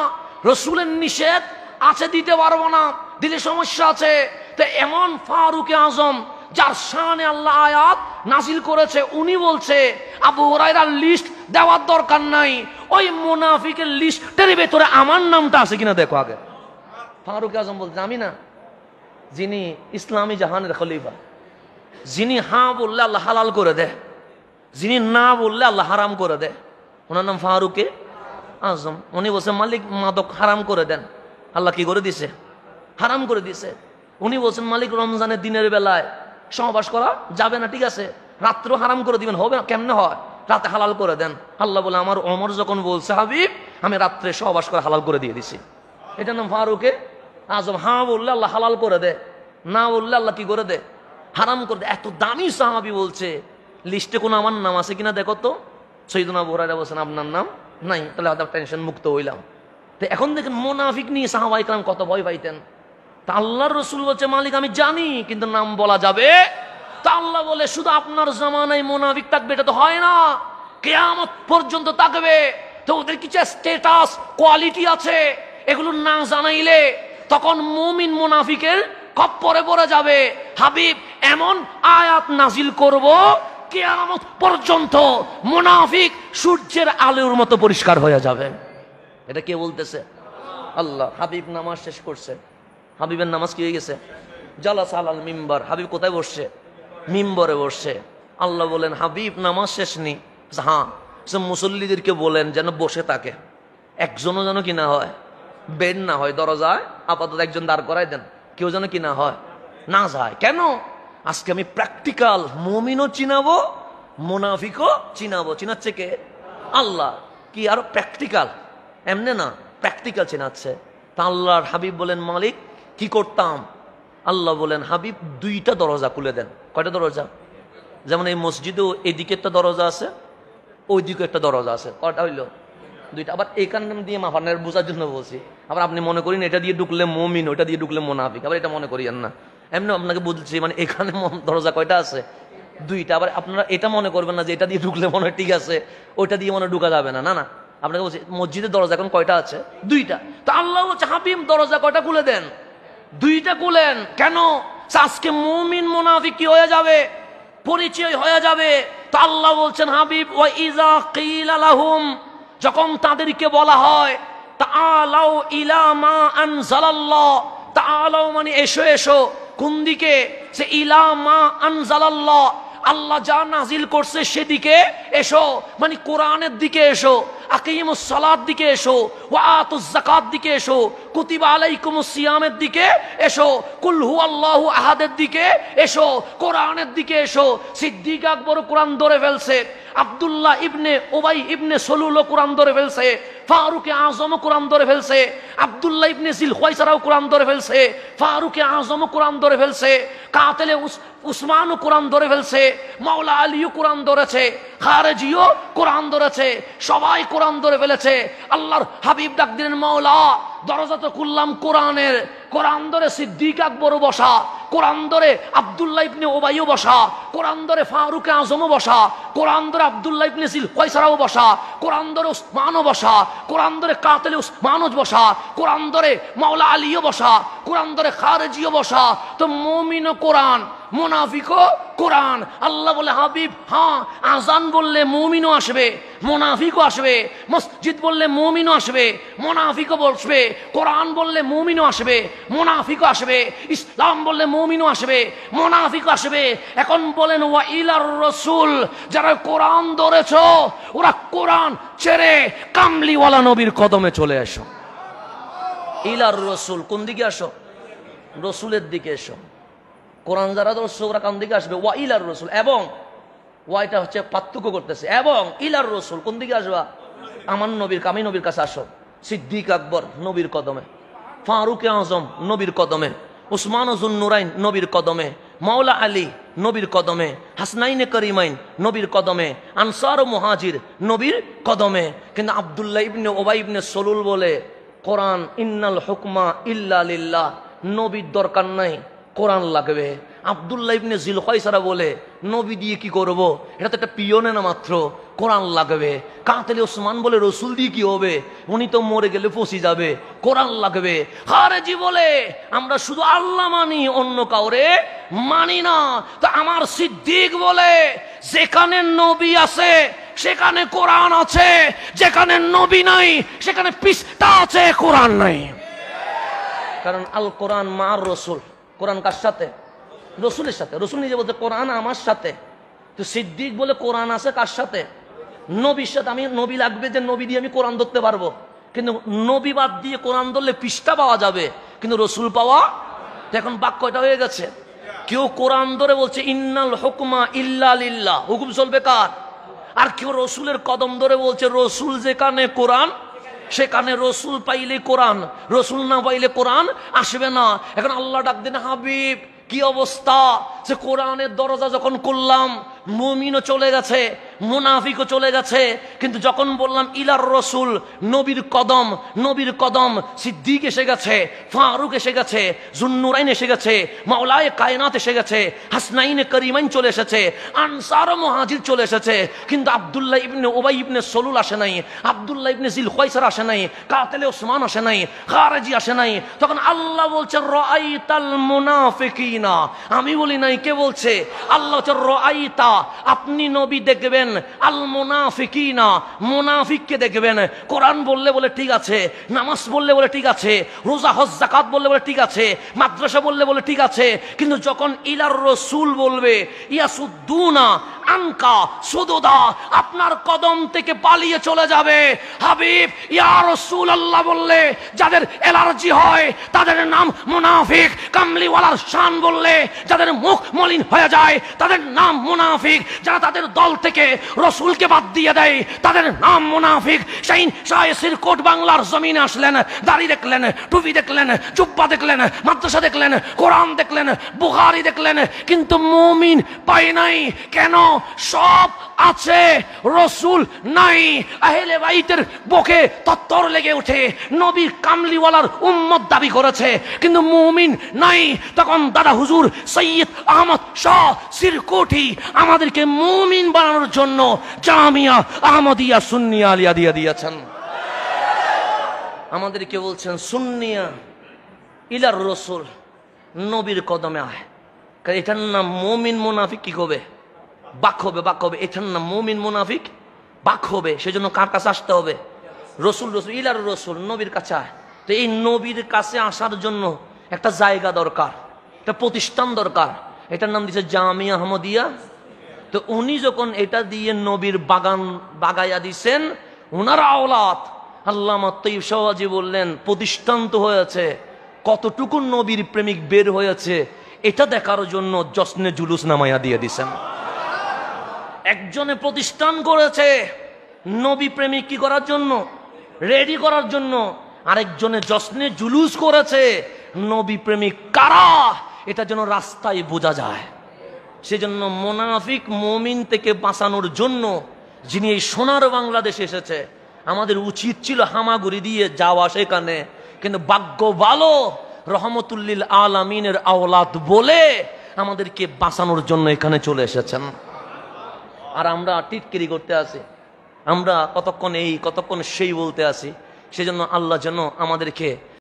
রসুলের নিষেধ আছে, দিতে পারবো না, দিলে সমস্যা আছে। তো এমন ফারুক আজম যার শানে আল্লাহ আয়াত নাজিল করেছে, উনি বলছে আবু হুরায়রার লিস্ট দেওয়ার দরকার নাই, ওই মুনাফিকের লিস্টের ভেতরে আমার নামটা আছে কিনা দেখো আগে। ফারুক আজম বলছে আমি না, যিনি ইসলামী জাহানের খলিফা, যিনি হ্যাঁ বললে আল্লাহ হালাল করে দেয়, যিনি না বললে আল্লাহ হারাম করে দেয়, ওনার নাম ফারুকে আজম। উনি বলছে মালিক মাদক হারাম করে দেন, আল্লাহ কি করে দিছে? হারাম করে দিছে। উনি বলছেন মালিক রমজানের দিনের বেলায় সহবাস করা যাবে না, ঠিক আছে, রাত্র হারাম করে দিবেন, হবে না, কেমনে হয়? রাতে হালাল করে দেন। আল্লাহ বলে আমার ওমর যখন বলছে হাবিব, আমি রাত্রে সহবাস করে হালাল করে দিয়ে দিছি। এটার নাম ফারুকে আজম। হ্যাঁ বললে আল্লাহ হালাল করে দেয়, না বললে আল্লাহ কি করে দেয়? হারাম করে দেয়। এত দামি সাহাবী বলছে লিস্টে কোনো আমার নাম আছে কিনা দেখো তো। সৈয়দনা আবু হুরায়রা বলছেন আপনার নাম নাই, তাহলে হয়তো টেনশন মুক্ত হইলাম। তো এখন দেখেন মুনাফিক নিয়ে সাহাবায়ে কেরাম কত ভয় পাইতেন। তা আল্লাহর রসুল বলছে মালিক আমি জানি, কিন্তু নাম বলা যাবে? তা আল্লাহ বলে শুধু আপনার জামানায় মুনাফিক থাকবে এটা তো হয় না, কিয়ামত পর্যন্ত থাকবে। তো ওদের কিছু স্ট্যাটাস কোয়ালিটি আছে, এগুলো না জানাইলে তখন মুমিন মুনাফিকের খপ্পরে পড়ে যাবে। হাবিব এমন আয়াত নাজিল করব কিয়ামত পর্যন্ত মুনাফিক সূর্যের আলোর মতো পরিষ্কার হয়ে যাবে। এটা কে বলতেছে? আল্লাহ। হাবিব নামাজ শেষ করছে, হাবিবের নামাজ কি হয়ে গেছে? জালাস আলাল মিম্বার। হাবিব কোথায় বসছে? মিম্বরে বসছে। আল্লাহ বলেন হাবিব নামাজ শেষ নি? হ্যাঁ। মুসল্লিদেরকে বলেন যেন বসে থাকে, একজনও যেন কি না হয়, বের না হয়, দরজায় আপাতত একজন দাঁড় করাই দেন, কেউ যেন কি না হয়, না যায়। কেন? আজকে আমি প্র্যাকটিক্যাল মুমিনও চিনাবো, মুনাফিকও চিনাবো। চিনাচ্ছে কে? আল্লাহ। কি আরো প্র্যাকটিক্যাল, এমনে না, প্র্যাকটিক্যাল চিনাচ্ছে। তা আল্লাহর হাবিব বলেন মালিক কি করতাম? আল্লাহ বলেন হাবিব দুইটা দরজা খুলে দেন। কয়টা দরজা? যেমন এই মসজিদেও এদিকে একটা দরজা আছে, ওইদিকে একটা দরজা আছে। কয়টা হইলো? দুইটা। আবার এখান দিয়ে মাফানের বোঝার জন্য বলছি। আবার আপনি মনে করেন এটা দিয়ে ঢুকলে মুমিন, ওইটা দিয়ে ঢুকলে মুনাফিক, আবার এটা মনে করিয়েন না। এমনি আপনাকে বলছি, মানে এখানে দরজা কয়টা আছে? দুইটা। আবার আপনারা এটা মনে করবেন না যে এটা দিয়ে ঢুকলে মনে হয় ঠিক আছে, ওইটা দিয়ে মনে ঢুকা যাবে না। না না, আপনাকে বলছি মসজিদের দরজা এখন কয়টা আছে? দুইটা। তো আল্লাহ বলছে হাবিব দরজা কয়টা খুলে দেন? দুইটা খুলেন। কেন? আজকে মুমিন মুনাফিক কি হয়ে যাবে, পরিচয় হয়ে যাবে। তো আল্লাহ বলছেন হাবিব ওয়া ইযা কিলা লাহুম, যখন তাদেরকে বলা হয় তাআলাউ ইলা মা আনজালাল্লাহ, তাআলাউ মানে এসো এসো, কোন দিকে? সে ইলা মা আনজালাল্লাহ, আল্লাহ যা নাজিল করছে সেদিকে এসো, মানে কোরআনের দিকে এসো, আকিমুস সালাত দিকে এসো, ওয়া আতুজ যাকাত দিকে এসো, কুতিবা আলাইকুমুস সিয়ামের দিকে এসো, কুল হুয়াল্লাহু আহাদের দিকে এসো, কোরআনের দিকে এসো। সিদ্দিক আকবর কোরআন ধরে ফেলছে, আব্দুল্লাহ ইবনে উবাই ইবনে সলুল কোরআন ধরে ফেলছে, ফারুক আজম কোরআন ধরে ফেলছে, আব্দুল্লাহ ইবনে জিল খুয়াইসারাও কোরআন ধরে ফেলছে, ফারুক আজম কোরআন ধরে ফেলছে, কাতেলে উসমানও কোরআন ধরে ফেলছে, মাওলা আলীও কোরআন ধরেছে, খারেজিও কোরআন ধরেছে, সবাই কোরআন ধরে ফেলেছে। আল্লাহর হাবিব ডাক দিলেন মাওলা দরজা তো খুললাম কোরআনের, কোরআন ধরে সিদ্দিক আকবরও বসা, কোরআন ধরে আব্দুল্লাহ ইবনে উবাইও বসা, কোরআন ধরে ফারুক আজমও বসা, কোরআন ধরে আব্দুল্লাহ ইবনে জিল খুয়াইসারাও বসা, কোরআন ধরে উসমানও বসা, কোরআন ধরে কাতেলে উসমানও বসা, কোরআন ধরে মাওলা আলীও বসা, কোরআন ধরে খারেজিও বসা। তো মুমিনও কোরআন, মুনাফিকও কোরআন। আল্লাহ বলে হাবিব হ্যাঁ, আজান বললে মুমিনও আসবে, মুনাফিকও আসবে, মসজিদ বললে মুমিনও আসবে, মুনাফিকও বসবে, কোরআন বললে মুমিনও আসবে, মুনাফিকও আসবে, ইসলাম বললে মুমিনও আসবে, মুনাফিকও আসবে। এখন বলেন ওয়া ইলার রাসূল, যারা কোরআন ধরেছো ওরা কোরআন ছেড়ে কামলিওয়ালা নবীর কদমে চলে এসো। ইলার রাসূল, কোন দিকে আসো? রসুলের দিকে এসো। কোরআন যারা ধরছো ওরা কোন দিকে আসবে? ওয়া ইলার রাসূল। এবং ওয়াইটা হচ্ছে পার্থক্য করতেছে, এবং ইলার রাসূল কোন দিকে আসবা? আমার নবীর, আমি নবীর কাছে আসো। সিদ্দিক আকবর নবীর কদমে, ফারুক আজম নবীর কদমে, উসমান জুন নুরাইন নবীর কদমে, মাওলা আলী নবীর কদমে, হাসনাইনে করিমাইন নবীর কদমে, আনসার ও মুহাজির নবীর কদমে। কিন্তু আব্দুল্লাহ ইবনে উবাই ইবনে সলুল বলে কোরআন ইন্নাল হুকমা ইল্লা লিল্লাহ, নবীর দরকার নাই, কোরআন লাগবে। আব্দুল্লাহ ইবনে জিল খুয়াইসারা বলে নবী দিয়ে কি করব, এটা তো একটা পিয়নে না মাত্র, কোরআন লাগবে। কাতেলে ওসমান বলে রসুল দিয়ে কি হবে, উনি তো মরে গেলে ফসি যাবে, কোরআন লাগবে। খারেজি বলে আমরা শুধু আল্লাহ মানি, অন্য কাউরে মানি না। তো আমার সিদ্দিক বলে যেখানে নবী আছে সেখানে কোরআন আছে, যেখানে নবী নাই সেখানে পৃষ্ঠা আছে, কোরআন নাই। কারণ আল কোরআন মার রসুল, কোরআন কার সাথে? রসুলের সাথে। রসুল নিজে বলতে কোরআন আমার সাথে। তো সিদ্দিক বলে কোরআন আছে কার সাথে? নবীর সাথে। আমি নবী লাগবে যে নবী দিয়ে আমি কোরআন ধরতে পারবো, কিন্তু নবী বাদ দিয়ে কোরআন ধরলে পৃষ্ঠা পাওয়া যাবে, কিন্তু রসুল পাওয়া। এখন বাক্যটা হয়ে গেছে, কেউ কোরআন ধরে বলছে ইন্নাল হুকমা ইল্লা লিল্লাহ, হুকুম চলবে কার? আর কেউ রসুলের কদম ধরে বলছে রসুল যেখানে কোরআন সেখানে, রসুল পাইলে কোরআন, রসুল না পাইলে কোরআন আসবে না। এখন আল্লাহ ডাক দেন হাবিব কি অবস্থা, যে কোরআনের দরজা যখন করলাম মুমিনও চলে গেছে, মুনাফিকও চলে গেছে। কিন্তু যখন বললাম ইলার রসুল, নবীর কদম, নবীর কদম, সিদ্দিক এসে গেছে, ফারুক এসে গেছে, জুন্নুরাইন এসে গেছে, মাওলায়ে কায়নাত এসে গেছে, হাসনাইনে করিমাইন চলে এসেছে, আনসার ও মুহাজির চলে এসেছে। কিন্তু আব্দুল্লাহ ইবনে উবাই ইবনে সলুল আসে নাই, আব্দুল্লাহ ইবনে জিল খুয়াইসার আসে নাই, কাতেলে ওসমান আসে নাই, খারেজি আসে নাই। তখন আল্লাহ বলছে রাআইতাল মুনাফিকিনা, আমি বলি নাই, কে বলছে? আল্লাহ বলছে রাআইতা, আপনি নবী দেখবেন, আল মুনাফিকিনা, মুনাফিককে দেখবেন। কোরআন বললে বলে ঠিক আছে, নামাজ বললে বলে ঠিক আছে, রোজা হজ যাকাত বললে বলে ঠিক আছে, মাদ্রাসা বললে বলে ঠিক আছে, কিন্তু যখন ইলার রসুল বলবে ইয়াসুদ্দুনা আনকা সুদুদা, আপনার কদম থেকে পালিয়ে চলে যাবে। হাবিব ইয়া রাসূলুল্লাহ বললে যাদের অ্যালার্জি হয় তাদের নাম মুনাফিক। কামলিওয়ালার শান বললে যাদের মুখ মলিন হয়ে যায় তাদের নাম মুনাফিক। যারা তাদের দল থেকে রসুলকে বাদ দিয়ে দেয় তাদের নাম মুনাফিক। শাইন শাহ সিরকোট বাংলার জমিনে আসলেন, দাড়ি দেখলেন, টুপি দেখলেন, জুব্বা দেখলেন, মাদ্রাসা দেখলেন, কোরআন দেখলেন, বুখারী দেখলেন, কিন্তু মুমিন পাই নাই। কেন? সব আছে, রসুল নাই। আহলে বাইতের বুকে তত্তর লেগে ওঠে, নবীর কামলিওয়ালার উম্মত দাবি করেছে, কিন্তু মুমিন নাই। তখন দাদা হুজুর সৈয়দ আহমদ শাহ সিরকুটি আমাদেরকে মুমিন বানানোর জন্য জামিয়া আহমদিয়া সুন্নিয়া আলিয়া দিয়ে দিয়েছেন। আমাদেরকে বলছেন সুন্নিয়া ইলার রসুল, নবীর কদমে আয়। এটার নাম মুমিন মুনাফিক কি হবে? বাক হবে, বাক হবে। এটার নাম মুমিন মুনাফিক বাক হবে। সেজন্য কার কাছে আসতে হবে? রসুল, রসুল ইলার রসুল, নবীর কাছে আয়। তো এই নবীর কাছে আসার জন্য একটা জায়গা দরকার, একটা প্রতিষ্ঠান দরকার। এটার নাম দিয়েছে জামিয়া আহমদিয়া। তো উনি যখন এটা দিয়ে নবীর বাগান বাগাইয়া দিছেন, ওনার আওলাদ আল্লামা তৈয়ব শাহওয়াজি বললেন প্রতিষ্ঠান তো হয়েছে, কতটুকু নবীর প্রেমিক বের হয়েছে এটা দেখার জন্য জশ্নে জুলুস নামাইয়া দিয়ে দিছেন। একজনে প্রতিষ্ঠান করেছে নবী প্রেমিক কি করার জন্য? রেডি করার জন্য। আরেকজনে জশ্নে জুলুস করেছে নবী প্রেমিক কারা এটা যেন রাস্তায় বোঝা যায়। সেজন্য মুনাফিক মুমিন থেকে বাঁচানোর জন্য যিনি এই সোনার বাংলাদেশে এসেছে, আমাদের উচিত ছিল হামাগুড়ি দিয়ে যাওয়া সেখানে, কিন্তু ভাগ্য ভালো রহমতুল্লিল আলামিনের আওলাদ বলে আমাদেরকে বাঁচানোর জন্য এখানে চলে এসেছেন। আর আমরা টিটকিরি করতে আছি, আমরা কতক্ষণ এই কতক্ষণ সেই বলতে আছি। সেজন্য আল্লাহ যেন আমাদেরকে